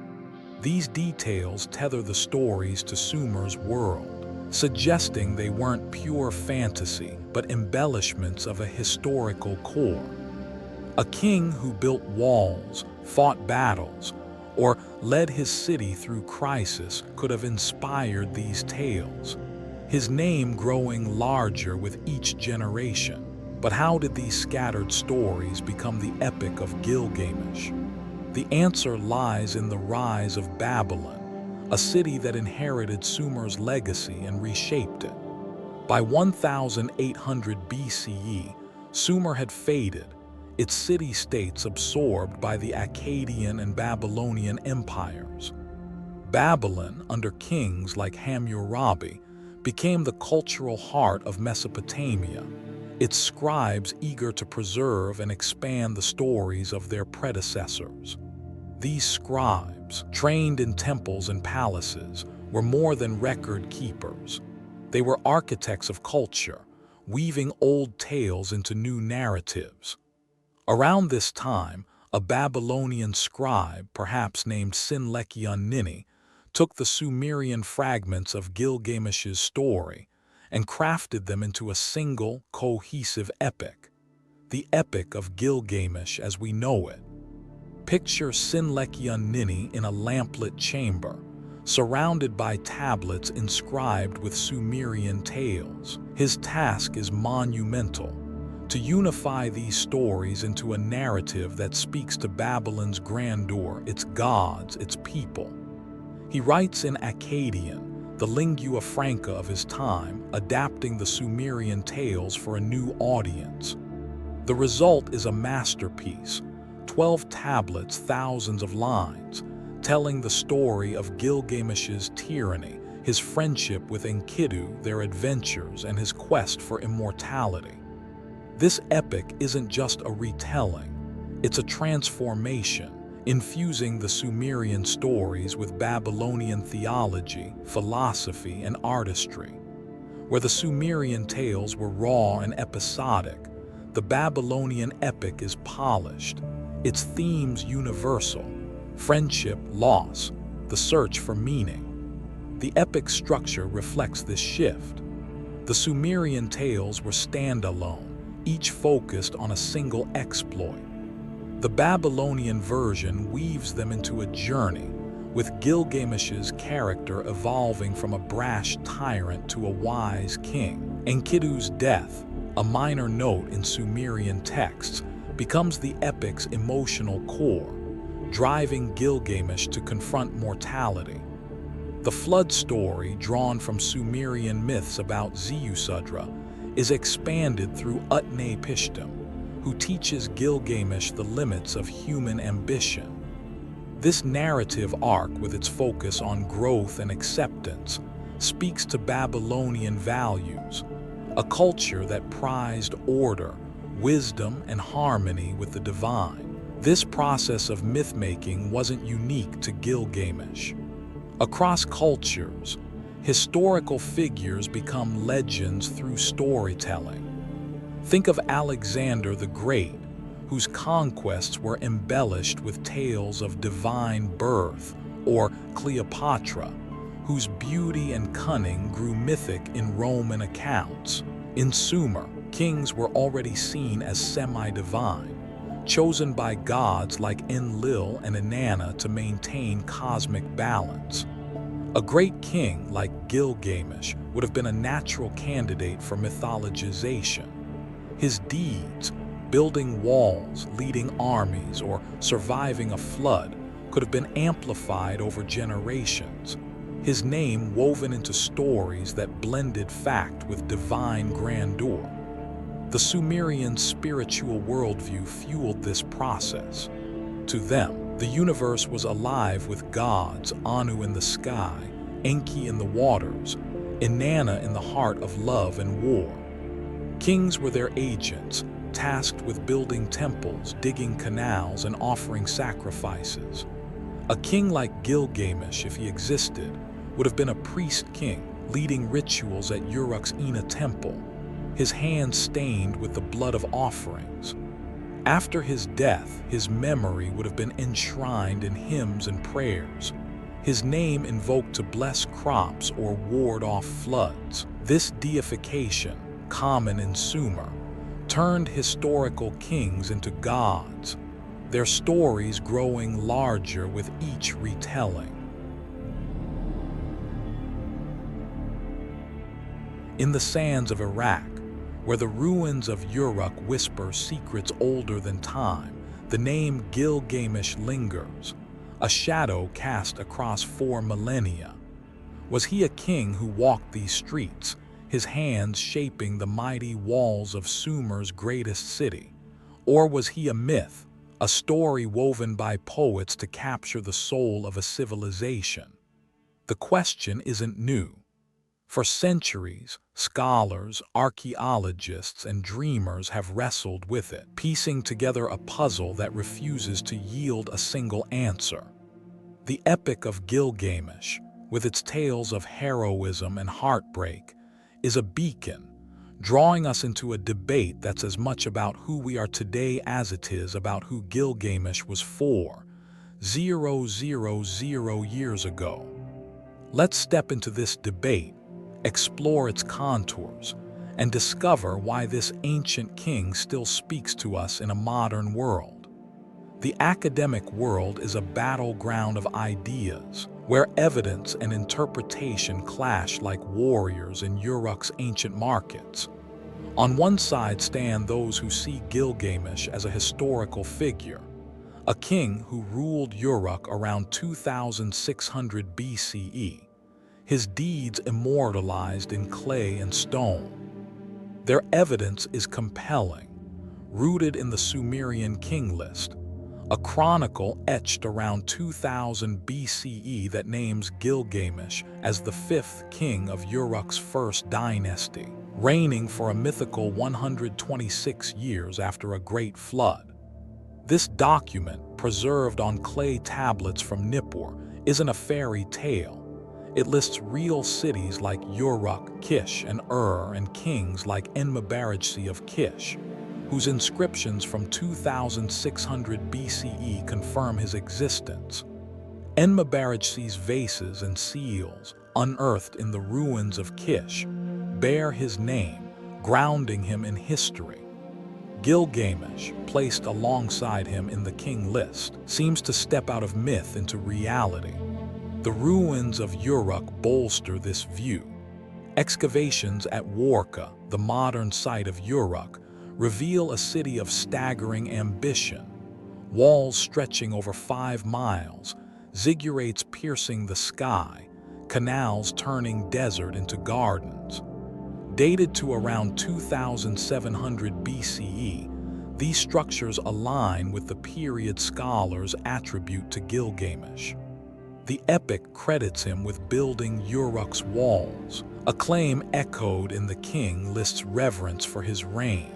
These details tether the stories to Sumer's world, suggesting they weren't pure fantasy, but embellishments of a historical core. A king who built walls, fought battles, or led his city through crisis could have inspired these tales, his name growing larger with each generation. But how did these scattered stories become the Epic of Gilgamesh? The answer lies in the rise of Babylon, a city that inherited Sumer's legacy and reshaped it. By 1800 BCE, Sumer had faded, its city-states absorbed by the Akkadian and Babylonian empires. Babylon, under kings like Hammurabi, became the cultural heart of Mesopotamia, its scribes eager to preserve and expand the stories of their predecessors. These scribes, trained in temples and palaces, were more than record keepers. They were architects of culture, weaving old tales into new narratives. Around this time, a Babylonian scribe, perhaps named Sinlekion-Nini, took the Sumerian fragments of Gilgamesh's story and crafted them into a single, cohesive epic. the Epic of Gilgamesh as we know it. Picture Sinlekyun Nini in a lamplit chamber, surrounded by tablets inscribed with Sumerian tales. His task is monumental: to unify these stories into a narrative that speaks to Babylon's grandeur, its gods, its people. He writes in Akkadian, the lingua franca of his time, adapting the Sumerian tales for a new audience. The result is a masterpiece, 12 tablets, thousands of lines, telling the story of Gilgamesh's tyranny, his friendship with Enkidu, their adventures, and his quest for immortality. This epic isn't just a retelling, it's a transformation, infusing the Sumerian stories with Babylonian theology, philosophy, and artistry. Where the Sumerian tales were raw and episodic, the Babylonian epic is polished, its themes universal: friendship, loss, the search for meaning. The epic structure reflects this shift. The Sumerian tales were standalone, each focused on a single exploit. The Babylonian version weaves them into a journey, with Gilgamesh's character evolving from a brash tyrant to a wise king. Enkidu's death, a minor note in Sumerian texts, becomes the epic's emotional core, driving Gilgamesh to confront mortality. The flood story, drawn from Sumerian myths about Ziusudra, is expanded through Utnapishtim, who teaches Gilgamesh the limits of human ambition. This narrative arc, with its focus on growth and acceptance, speaks to Babylonian values, a culture that prized order, wisdom, and harmony with the divine. This process of myth-making wasn't unique to Gilgamesh. Across cultures, historical figures become legends through storytelling. Think of Alexander the Great, whose conquests were embellished with tales of divine birth, or Cleopatra, whose beauty and cunning grew mythic in Roman accounts. In Sumer, kings were already seen as semi-divine, chosen by gods like Enlil and Inanna to maintain cosmic balance. A great king like Gilgamesh would have been a natural candidate for mythologization. His deeds, building walls, leading armies, or surviving a flood, could have been amplified over generations. His name woven into stories that blended fact with divine grandeur. The Sumerian spiritual worldview fueled this process. To them, the universe was alive with gods: Anu in the sky, Enki in the waters, Inanna in the heart of love and war. Kings were their agents, tasked with building temples, digging canals, and offering sacrifices. A king like Gilgamesh, if he existed, would have been a priest king, leading rituals at Uruk's Ina temple, his hands stained with the blood of offerings. After his death, his memory would have been enshrined in hymns and prayers, his name invoked to bless crops or ward off floods. This deification, common in Sumer, turned historical kings into gods, their stories growing larger with each retelling. In the sands of Iraq, where the ruins of Uruk whisper secrets older than time, the name Gilgamesh lingers, a shadow cast across 4 millennia. Was he a king who walked these streets, his hands shaping the mighty walls of Sumer's greatest city? Or was he a myth, a story woven by poets to capture the soul of a civilization? The question isn't new. For centuries, scholars, archaeologists, and dreamers have wrestled with it, piecing together a puzzle that refuses to yield a single answer. The Epic of Gilgamesh, with its tales of heroism and heartbreak, is a beacon, drawing us into a debate that's as much about who we are today as it is about who Gilgamesh was 4,000 years ago. Let's step into this debate, explore its contours, and discover why this ancient king still speaks to us in a modern world. The academic world is a battleground of ideas, where evidence and interpretation clash like warriors in Uruk's ancient markets. On one side stand those who see Gilgamesh as a historical figure, a king who ruled Uruk around 2600 BCE, his deeds immortalized in clay and stone. Their evidence is compelling, rooted in the Sumerian king list, a chronicle etched around 2000 BCE that names Gilgamesh as the fifth king of Uruk's first dynasty, reigning for a mythical 126 years after a great flood. This document, preserved on clay tablets from Nippur, isn't a fairy tale. It lists real cities like Uruk, Kish, and and kings like Enkidu of Kish, whose inscriptions from 2600 BCE confirm his existence. Enkidu's vases and seals, unearthed in the ruins of Kish, bear his name, grounding him in history. Gilgamesh, placed alongside him in the king list, seems to step out of myth into reality. The ruins of Uruk bolster this view. Excavations at Warka, the modern site of Uruk, reveal a city of staggering ambition. Walls stretching over 5 miles, ziggurats piercing the sky, canals turning desert into gardens. Dated to around 2700 BCE, these structures align with the period scholars attribute to Gilgamesh. The epic credits him with building Uruk's walls, a claim echoed in the king list's reverence for his reign.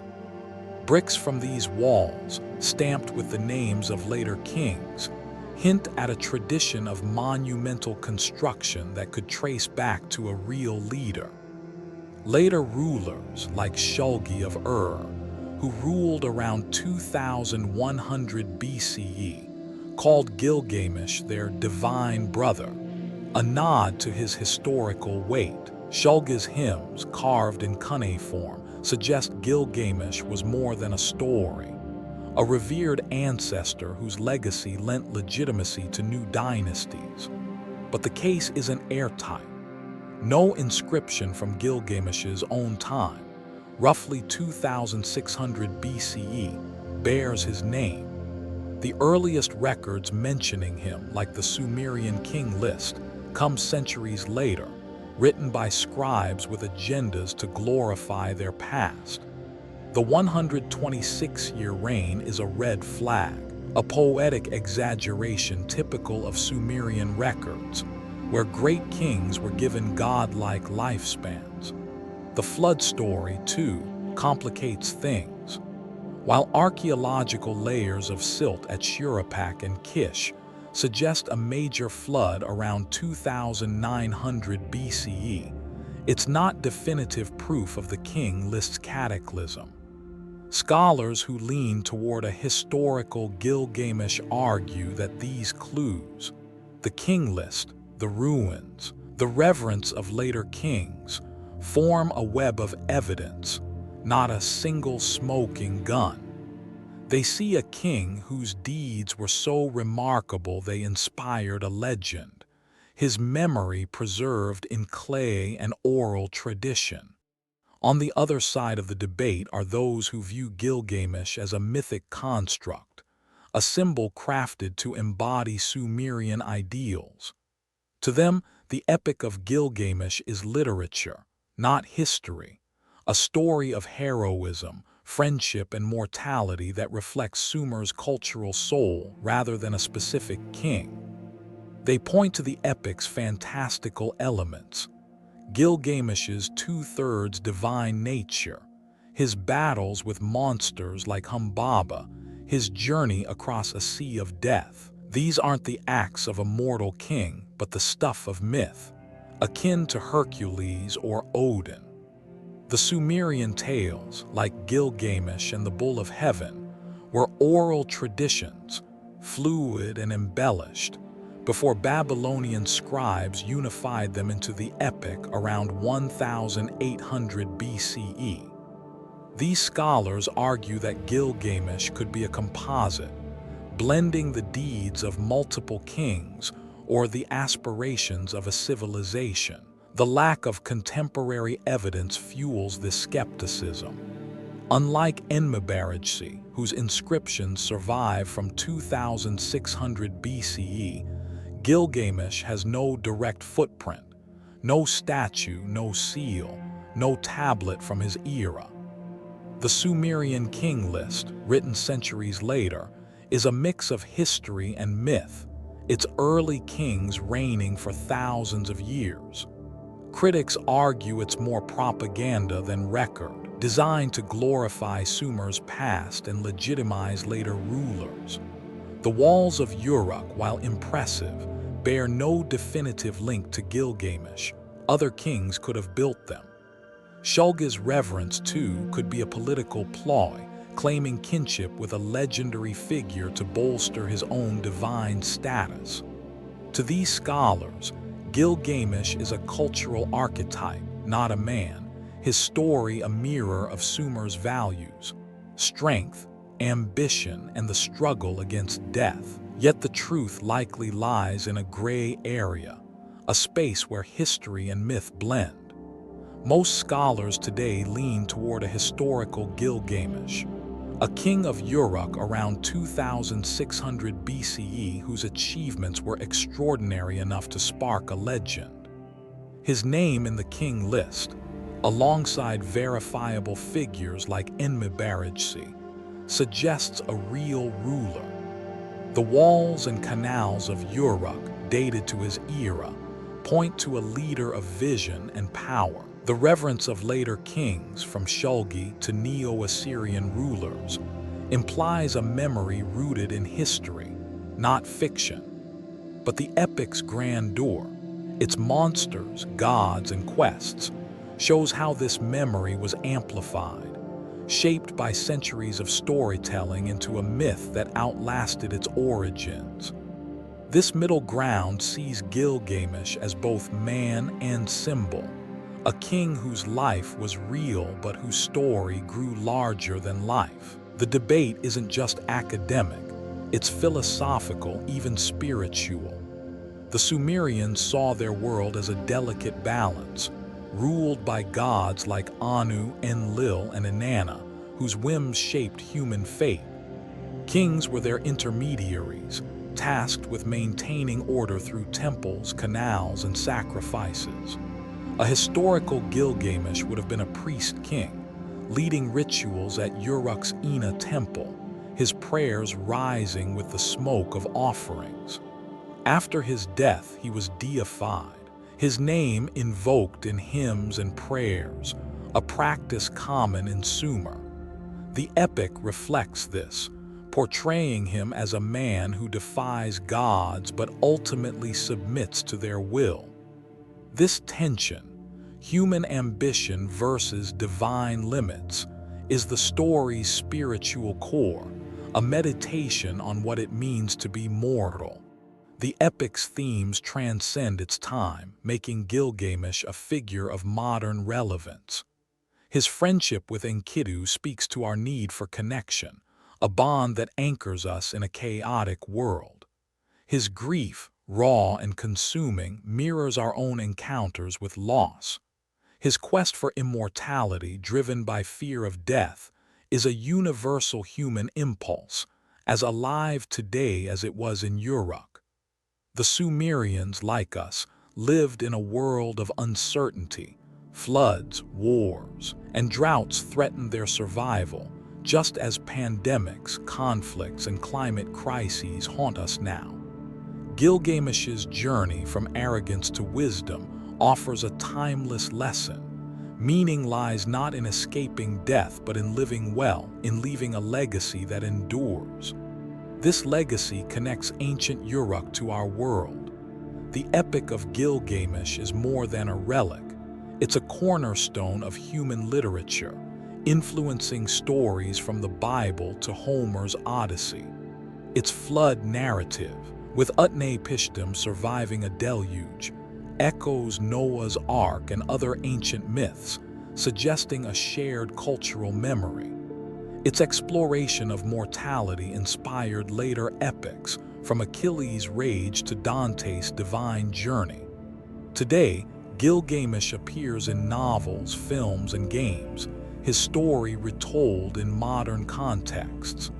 Bricks from these walls, stamped with the names of later kings, hint at a tradition of monumental construction that could trace back to a real leader. Later rulers, like Shulgi of who ruled around 2100 BCE, called Gilgamesh their divine brother, a nod to his historical weight. Shulgi's hymns, carved in cuneiform, suggest Gilgamesh was more than a story, a revered ancestor whose legacy lent legitimacy to new dynasties. But the case isn't airtight. No inscription from Gilgamesh's own time, roughly 2600 BCE, bears his name. The earliest records mentioning him, like the Sumerian king list, come centuries later, written by scribes with agendas to glorify their past. The 126-year reign is a red flag, a poetic exaggeration typical of Sumerian records, where great kings were given godlike lifespans. The flood story, too, complicates things. While archaeological layers of silt at Shuruppak and Kish suggest a major flood around 2900 BCE, it's not definitive proof of the king list's cataclysm. Scholars who lean toward a historical Gilgamesh argue that these clues, the king list, the ruins, the reverence of later kings, form a web of evidence, not a single smoking gun. They see a king whose deeds were so remarkable they inspired a legend, his memory preserved in clay and oral tradition. On the other side of the debate are those who view Gilgamesh as a mythic construct, a symbol crafted to embody Sumerian ideals. To them, the Epic of Gilgamesh is literature, not history, a story of heroism, friendship, and mortality that reflects Sumer's cultural soul rather than a specific king. They point to the epic's fantastical elements, Gilgamesh's two-thirds divine nature, his battles with monsters like Humbaba, his journey across a sea of death. These aren't the acts of a mortal king, but the stuff of myth, akin to Hercules or Odin. The Sumerian tales, like Gilgamesh and the Bull of Heaven, were oral traditions, fluid and embellished, before Babylonian scribes unified them into the epic around 1800 BCE. These scholars argue that Gilgamesh could be a composite, blending the deeds of multiple kings or the aspirations of a civilization. The lack of contemporary evidence fuels this skepticism. Unlike Enkidu, whose inscriptions survive from 2600 BCE, Gilgamesh has no direct footprint, no statue, no seal, no tablet from his era. The Sumerian king list, written centuries later, is a mix of history and myth, its early kings reigning for thousands of years. Critics argue it's more propaganda than record, designed to glorify Sumer's past and legitimize later rulers. The walls of Uruk, while impressive, bear no definitive link to Gilgamesh. Other kings could have built them. Shulgi's reverence, too, could be a political ploy, claiming kinship with a legendary figure to bolster his own divine status. To these scholars, Gilgamesh is a cultural archetype, not a man, his story a mirror of Sumer's values, strength, ambition, and the struggle against death. Yet the truth likely lies in a gray area, a space where history and myth blend. Most scholars today lean toward a historical Gilgamesh, a king of Uruk around 2600 BCE whose achievements were extraordinary enough to spark a legend. His name in the king list, alongside verifiable figures like Enkidu, suggests a real ruler. The walls and canals of Uruk, dated to his era, point to a leader of vision and power. The reverence of later kings, from Shulgi to Neo-Assyrian rulers, implies a memory rooted in history, not fiction. But the epic's grandeur, its monsters, gods, and quests, shows how this memory was amplified, shaped by centuries of storytelling into a myth that outlasted its origins. This middle ground sees Gilgamesh as both man and symbol, a king whose life was real but whose story grew larger than life. The debate isn't just academic, it's philosophical, even spiritual. The Sumerians saw their world as a delicate balance, ruled by gods like Anu, Enlil, and Inanna, whose whims shaped human fate. Kings were their intermediaries, tasked with maintaining order through temples, canals, and sacrifices. A historical Gilgamesh would have been a priest-king, leading rituals at Uruk's Ina temple, his prayers rising with the smoke of offerings. After his death, he was deified, his name invoked in hymns and prayers, a practice common in Sumer. The epic reflects this, portraying him as a man who defies gods but ultimately submits to their will. This tension, human ambition versus divine limits, is the story's spiritual core, a meditation on what it means to be mortal. The epic's themes transcend its time, making Gilgamesh a figure of modern relevance. His friendship with Enkidu speaks to our need for connection, a bond that anchors us in a chaotic world. His grief, raw and consuming, mirrors our own encounters with loss. His quest for immortality, driven by fear of death, is a universal human impulse, as alive today as it was in Uruk. The Sumerians, like us, lived in a world of uncertainty. Floods, wars, and droughts threatened their survival, just as pandemics, conflicts, and climate crises haunt us now. Gilgamesh's journey from arrogance to wisdom offers a timeless lesson. Meaning lies not in escaping death, but in living well, in leaving a legacy that endures. This legacy connects ancient Uruk to our world. The Epic of Gilgamesh is more than a relic. It's a cornerstone of human literature, influencing stories from the Bible to Homer's Odyssey. Its flood narrative, With Utnapishtim surviving a deluge, echoes Noah's Ark and other ancient myths, suggesting a shared cultural memory. Its exploration of mortality inspired later epics, from Achilles' Rage to Dante's Divine Journey. Today, Gilgamesh appears in novels, films, and games, his story retold in modern contexts.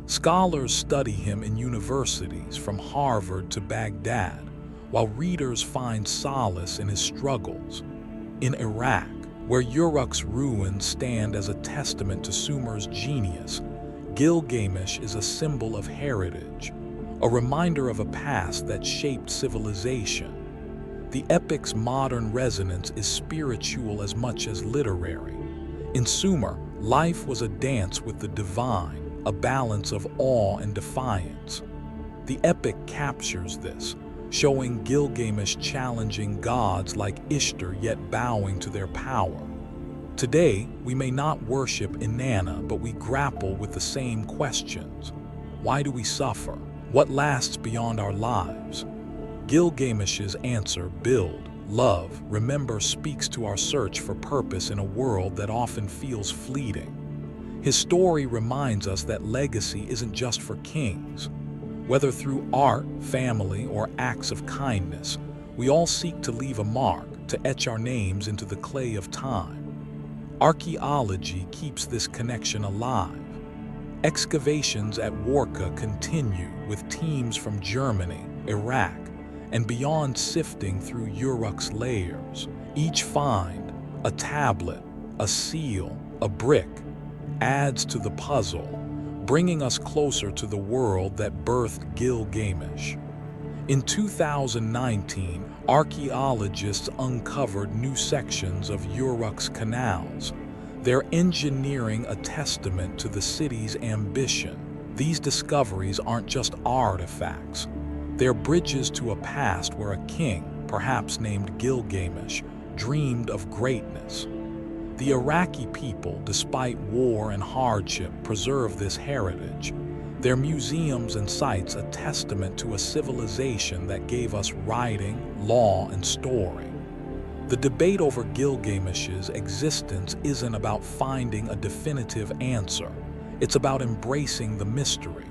Scholars study him in universities from Harvard to Baghdad, while readers find solace in his struggles. In Iraq, where Uruk's ruins stand as a testament to Sumer's genius, Gilgamesh is a symbol of heritage, a reminder of a past that shaped civilization. The epic's modern resonance is spiritual as much as literary. In Sumer, life was a dance with the divine, a balance of awe and defiance. The epic captures this, showing Gilgamesh challenging gods like Ishtar yet bowing to their power. Today, we may not worship Inanna, but we grapple with the same questions. Why do we suffer? What lasts beyond our lives? Gilgamesh's answer, build, love, remember, speaks to our search for purpose in a world that often feels fleeting. His story reminds us that legacy isn't just for kings. Whether through art, family, or acts of kindness, we all seek to leave a mark, to etch our names into the clay of time. Archaeology keeps this connection alive. Excavations at Uruk continue, with teams from Germany, Iraq, and beyond sifting through Uruk's layers. Each find, a tablet, a seal, a brick, adds to the puzzle, bringing us closer to the world that birthed Gilgamesh. In 2019, archaeologists uncovered new sections of Uruk's canals, their engineering a testament to the city's ambition. These discoveries aren't just artifacts. They're bridges to a past where a king, perhaps named Gilgamesh, dreamed of greatness. The Iraqi people, despite war and hardship, preserve this heritage. Their museums and sites a testament to a civilization that gave us writing, law, and story. The debate over Gilgamesh's existence isn't about finding a definitive answer. It's about embracing the mystery.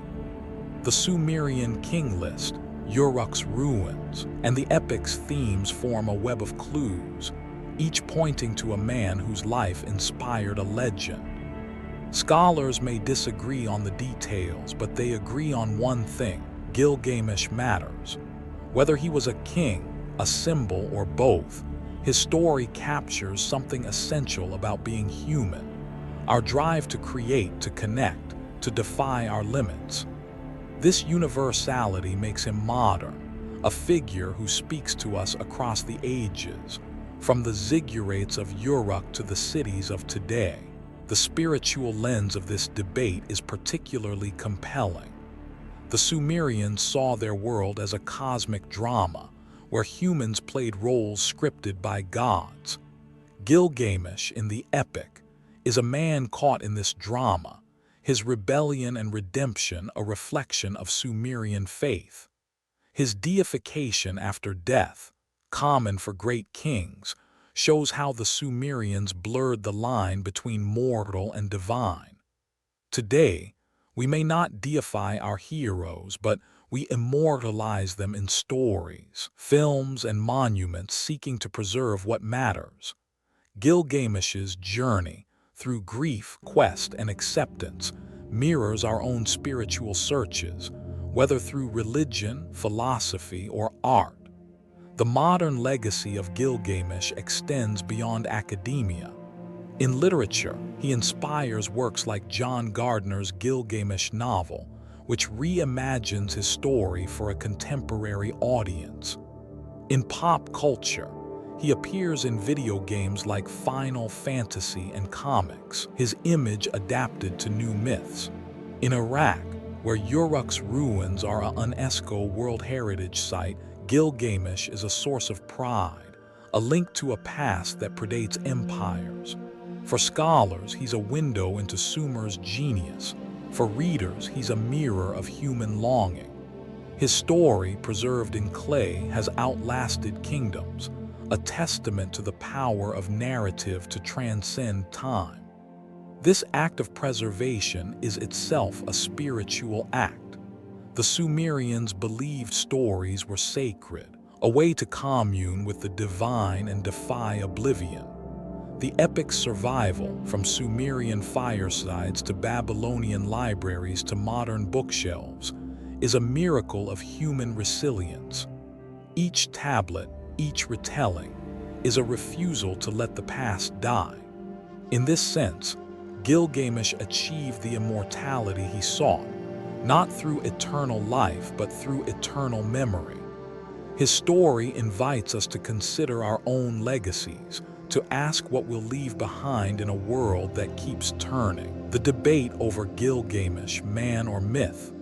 The Sumerian king list, Uruk's ruins, and the epic's themes form a web of clues, each pointing to a man whose life inspired a legend. Scholars may disagree on the details, but they agree on one thing: Gilgamesh matters. Whether he was a king, a symbol, or both, his story captures something essential about being human: our drive to create, to connect, to defy our limits. This universality makes him modern, a figure who speaks to us across the ages, from the ziggurats of Uruk to the cities of today. The spiritual lens of this debate is particularly compelling. The Sumerians saw their world as a cosmic drama, where humans played roles scripted by gods. Gilgamesh, in the epic, is a man caught in this drama, his rebellion and redemption a reflection of Sumerian faith. His deification after death, common for great kings, shows how the Sumerians blurred the line between mortal and divine. Today, we may not deify our heroes, but we immortalize them in stories, films, and monuments, seeking to preserve what matters. Gilgamesh's journey through grief, quest, and acceptance mirrors our own spiritual searches, whether through religion, philosophy, or art. The modern legacy of Gilgamesh extends beyond academia. In literature, he inspires works like John Gardner's Gilgamesh novel, which reimagines his story for a contemporary audience. In pop culture, he appears in video games like Final Fantasy and comics, his image adapted to new myths. In Iraq, where Uruk's ruins are a UNESCO World Heritage Site, Gilgamesh is a source of pride, a link to a past that predates empires. For scholars, he's a window into Sumer's genius. For readers, he's a mirror of human longing. His story, preserved in clay, has outlasted kingdoms, a testament to the power of narrative to transcend time. This act of preservation is itself a spiritual act. The Sumerians believed stories were sacred, a way to commune with the divine and defy oblivion. The epic's survival, from Sumerian firesides to Babylonian libraries to modern bookshelves, is a miracle of human resilience. Each tablet, each retelling, is a refusal to let the past die. In this sense, Gilgamesh achieved the immortality he sought, not through eternal life but through eternal memory. His story invites us to consider our own legacies, to ask what we'll leave behind in a world that keeps turning. The debate over Gilgamesh, man or myth,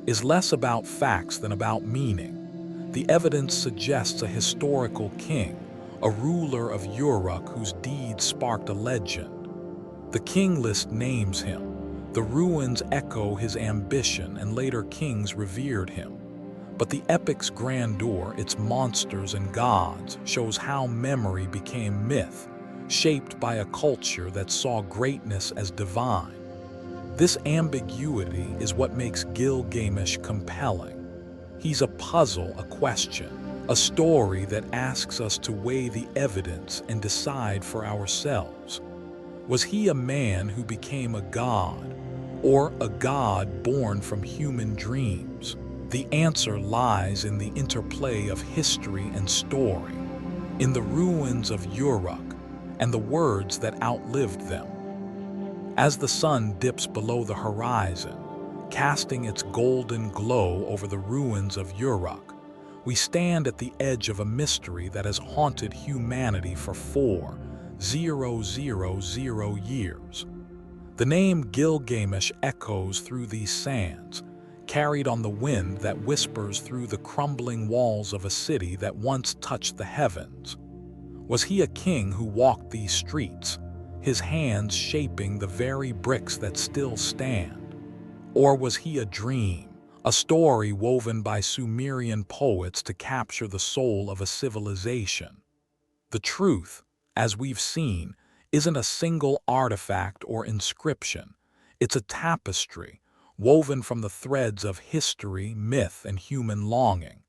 is less about facts than about meaning. The evidence suggests a historical king, a ruler of Uruk whose deeds sparked a legend. The king list names him. The ruins echo his ambition, and later kings revered him. But the epic's grandeur, its monsters and gods, shows how memory became myth, shaped by a culture that saw greatness as divine. This ambiguity is what makes Gilgamesh compelling. He's a puzzle, a question, a story that asks us to weigh the evidence and decide for ourselves. Was he a man who became a god, or a god born from human dreams? The answer lies in the interplay of history and story, in the ruins of Uruk and the words that outlived them. As the sun dips below the horizon, casting its golden glow over the ruins of Uruk, we stand at the edge of a mystery that has haunted humanity for 4,000 years. The name Gilgamesh echoes through these sands, carried on the wind that whispers through the crumbling walls of a city that once touched the heavens. Was he a king who walked these streets, his hands shaping the very bricks that still stand? Or was he a dream, a story woven by Sumerian poets to capture the soul of a civilization? The truth, as we've seen, isn't a single artifact or inscription. It's a tapestry, woven from the threads of history, myth, and human longing.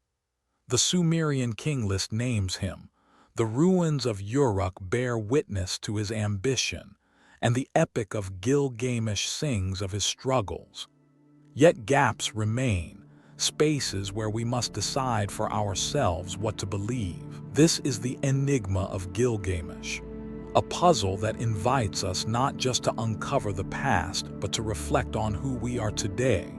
The Sumerian king list names him. The ruins of Uruk bear witness to his ambition, and the Epic of Gilgamesh sings of his struggles. Yet gaps remain, spaces where we must decide for ourselves what to believe. This is the enigma of Gilgamesh, a puzzle that invites us not just to uncover the past, but to reflect on who we are today.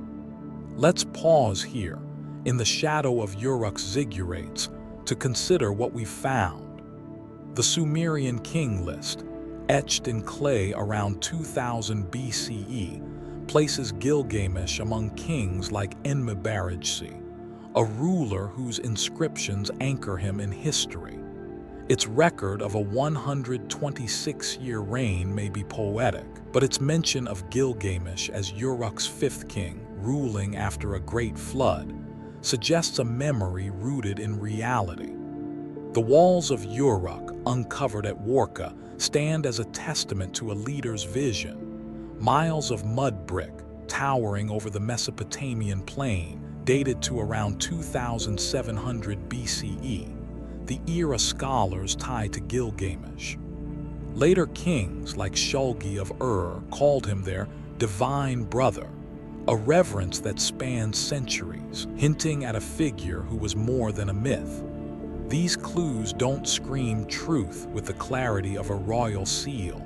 Let's pause here, in the shadow of Uruk's ziggurats, to consider what we've found. The Sumerian king list, etched in clay around 2000 BCE, places Gilgamesh among kings like Enkidu, a ruler whose inscriptions anchor him in history. Its record of a 126-year reign may be poetic, but its mention of Gilgamesh as Uruk's fifth king, ruling after a great flood, suggests a memory rooted in reality. The walls of Uruk, uncovered at Warka, stand as a testament to a leader's vision. Miles of mud brick, towering over the Mesopotamian plain, dated to around 2700 BCE, the era scholars tie to Gilgamesh. Later kings, like Shulgi of Ur, called him their divine brother, a reverence that spans centuries, hinting at a figure who was more than a myth. These clues don't scream truth with the clarity of a royal seal,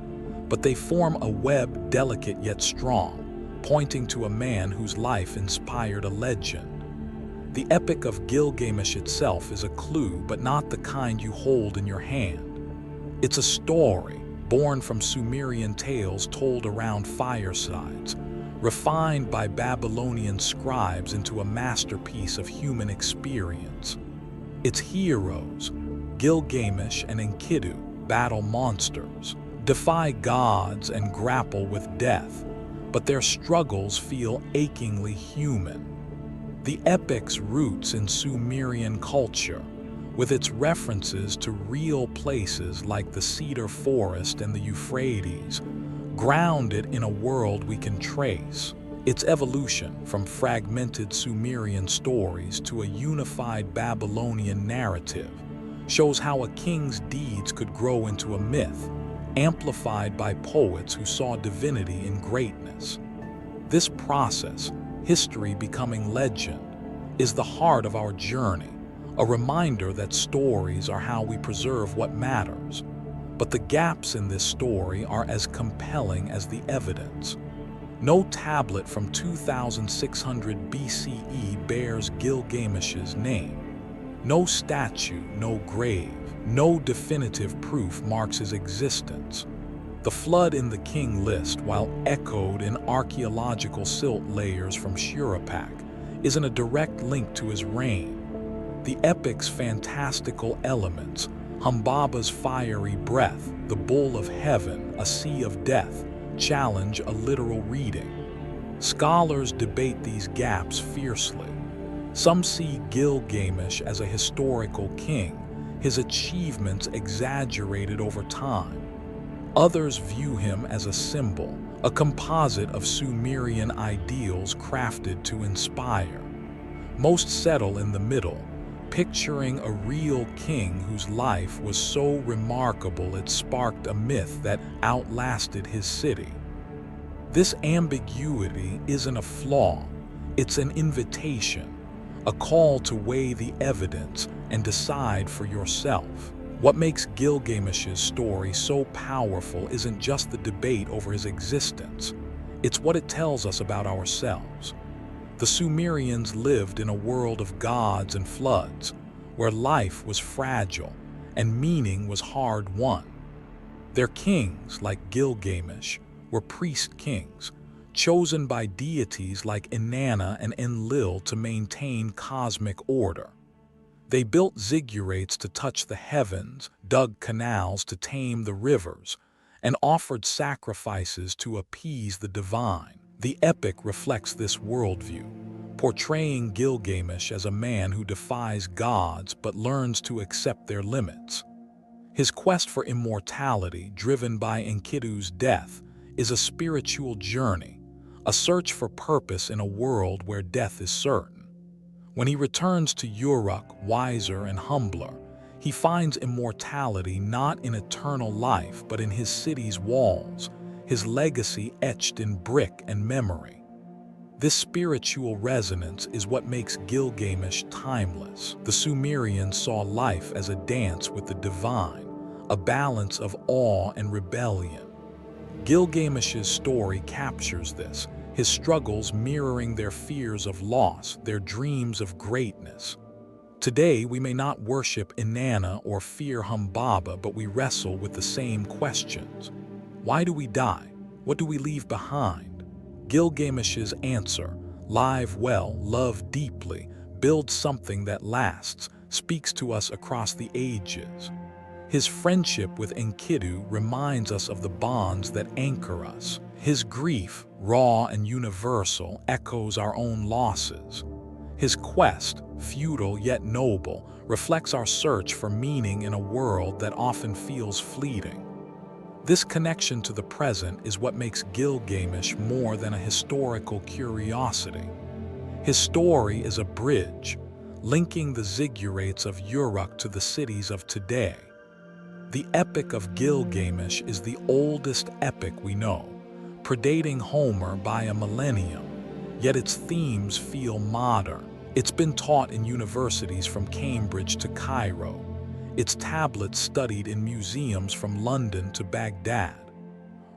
but they form a web delicate yet strong, pointing to a man whose life inspired a legend. The Epic of Gilgamesh itself is a clue, but not the kind you hold in your hand. It's a story, born from Sumerian tales told around firesides, refined by Babylonian scribes into a masterpiece of human experience. Its heroes, Gilgamesh and Enkidu, battle monsters, defy gods, and grapple with death, but their struggles feel achingly human. The epic's roots in Sumerian culture, with its references to real places like the cedar forest and the Euphrates, ground it in a world we can trace. Its evolution from fragmented Sumerian stories to a unified Babylonian narrative shows how a king's deeds could grow into a myth, amplified by poets who saw divinity in greatness. This process, history becoming legend, is the heart of our journey, a reminder that stories are how we preserve what matters. But the gaps in this story are as compelling as the evidence. No tablet from 2600 BCE bears Gilgamesh's name. No statue, no grave, no definitive proof marks his existence. The flood in the king list, while echoed in archaeological silt layers from Uruk, isn't a direct link to his reign. The epic's fantastical elements, Humbaba's fiery breath, the bull of heaven, a sea of death, challenge a literal reading. Scholars debate these gaps fiercely. Some see Gilgamesh as a historical king, his achievements exaggerated over time. Others view him as a symbol, a composite of Sumerian ideals crafted to inspire. Most settle in the middle, picturing a real king whose life was so remarkable it sparked a myth that outlasted his city. This ambiguity isn't a flaw, it's an invitation, a call to weigh the evidence and decide for yourself. What makes Gilgamesh's story so powerful isn't just the debate over his existence, it's what it tells us about ourselves. The Sumerians lived in a world of gods and floods, where life was fragile and meaning was hard-won. Their kings, like Gilgamesh, were priest kings, chosen by deities like Inanna and Enlil to maintain cosmic order. They built ziggurats to touch the heavens, dug canals to tame the rivers, and offered sacrifices to appease the divine. The epic reflects this worldview, portraying Gilgamesh as a man who defies gods but learns to accept their limits. His quest for immortality, driven by Enkidu's death, is a spiritual journey, a search for purpose in a world where death is certain. When he returns to Uruk, wiser and humbler, he finds immortality not in eternal life but in his city's walls, his legacy etched in brick and memory. This spiritual resonance is what makes Gilgamesh timeless. The Sumerians saw life as a dance with the divine, a balance of awe and rebellion. Gilgamesh's story captures this, his struggles mirroring their fears of loss, their dreams of greatness. Today, we may not worship Inanna or fear Humbaba, but we wrestle with the same questions. Why do we die? What do we leave behind? Gilgamesh's answer, live well, love deeply, build something that lasts, speaks to us across the ages. His friendship with Enkidu reminds us of the bonds that anchor us. His grief, raw and universal, echoes our own losses. His quest, futile yet noble, reflects our search for meaning in a world that often feels fleeting. This connection to the present is what makes Gilgamesh more than a historical curiosity. His story is a bridge, linking the ziggurats of Uruk to the cities of today. The Epic of Gilgamesh is the oldest epic we know, predating Homer by a millennium, yet its themes feel modern. It's been taught in universities from Cambridge to Cairo, its tablets studied in museums from London to Baghdad.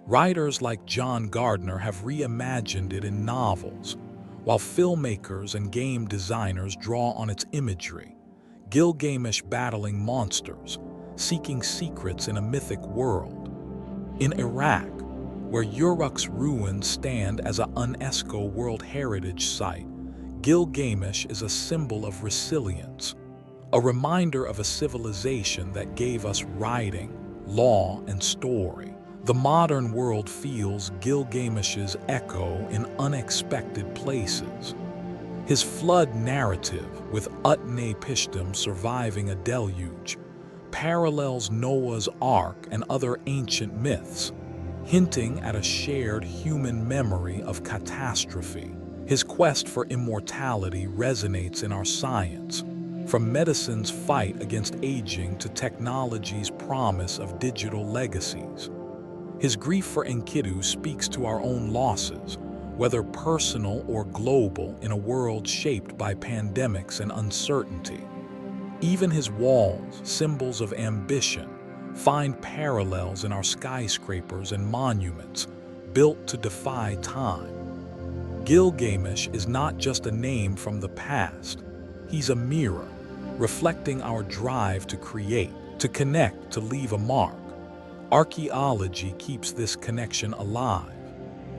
Writers like John Gardner have reimagined it in novels, while filmmakers and game designers draw on its imagery. Gilgamesh battling monsters, seeking secrets in a mythic world. In Iraq, where Uruk's ruins stand as an UNESCO World Heritage Site, Gilgamesh is a symbol of resilience, a reminder of a civilization that gave us writing, law, and story. The modern world feels Gilgamesh's echo in unexpected places. His flood narrative, with Utnapishtim surviving a deluge, parallels Noah's Ark and other ancient myths, hinting at a shared human memory of catastrophe. His quest for immortality resonates in our science, from medicine's fight against aging to technology's promise of digital legacies. His grief for Enkidu speaks to our own losses, whether personal or global, in a world shaped by pandemics and uncertainty. Even his walls, symbols of ambition, find parallels in our skyscrapers and monuments, built to defy time. Gilgamesh is not just a name from the past. He's a mirror, reflecting our drive to create, to connect, to leave a mark. Archaeology keeps this connection alive.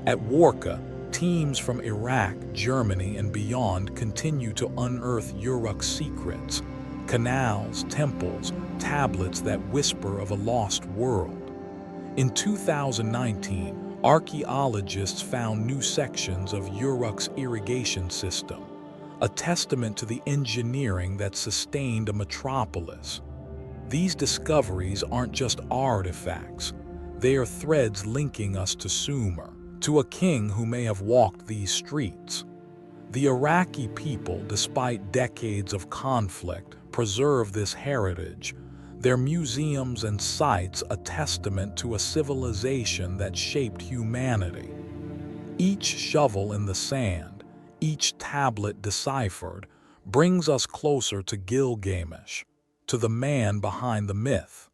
At Warka, teams from Iraq, Germany, and beyond continue to unearth Uruk's secrets, canals, temples, tablets that whisper of a lost world. In 2019, archaeologists found new sections of Uruk's irrigation system, a testament to the engineering that sustained a metropolis. These discoveries aren't just artifacts, they are threads linking us to Sumer, to a king who may have walked these streets. The Iraqi people, despite decades of conflict, preserve this heritage, their museums and sites a testament to a civilization that shaped humanity. Each shovel in the sand, each tablet deciphered, brings us closer to Gilgamesh, to the man behind the myth.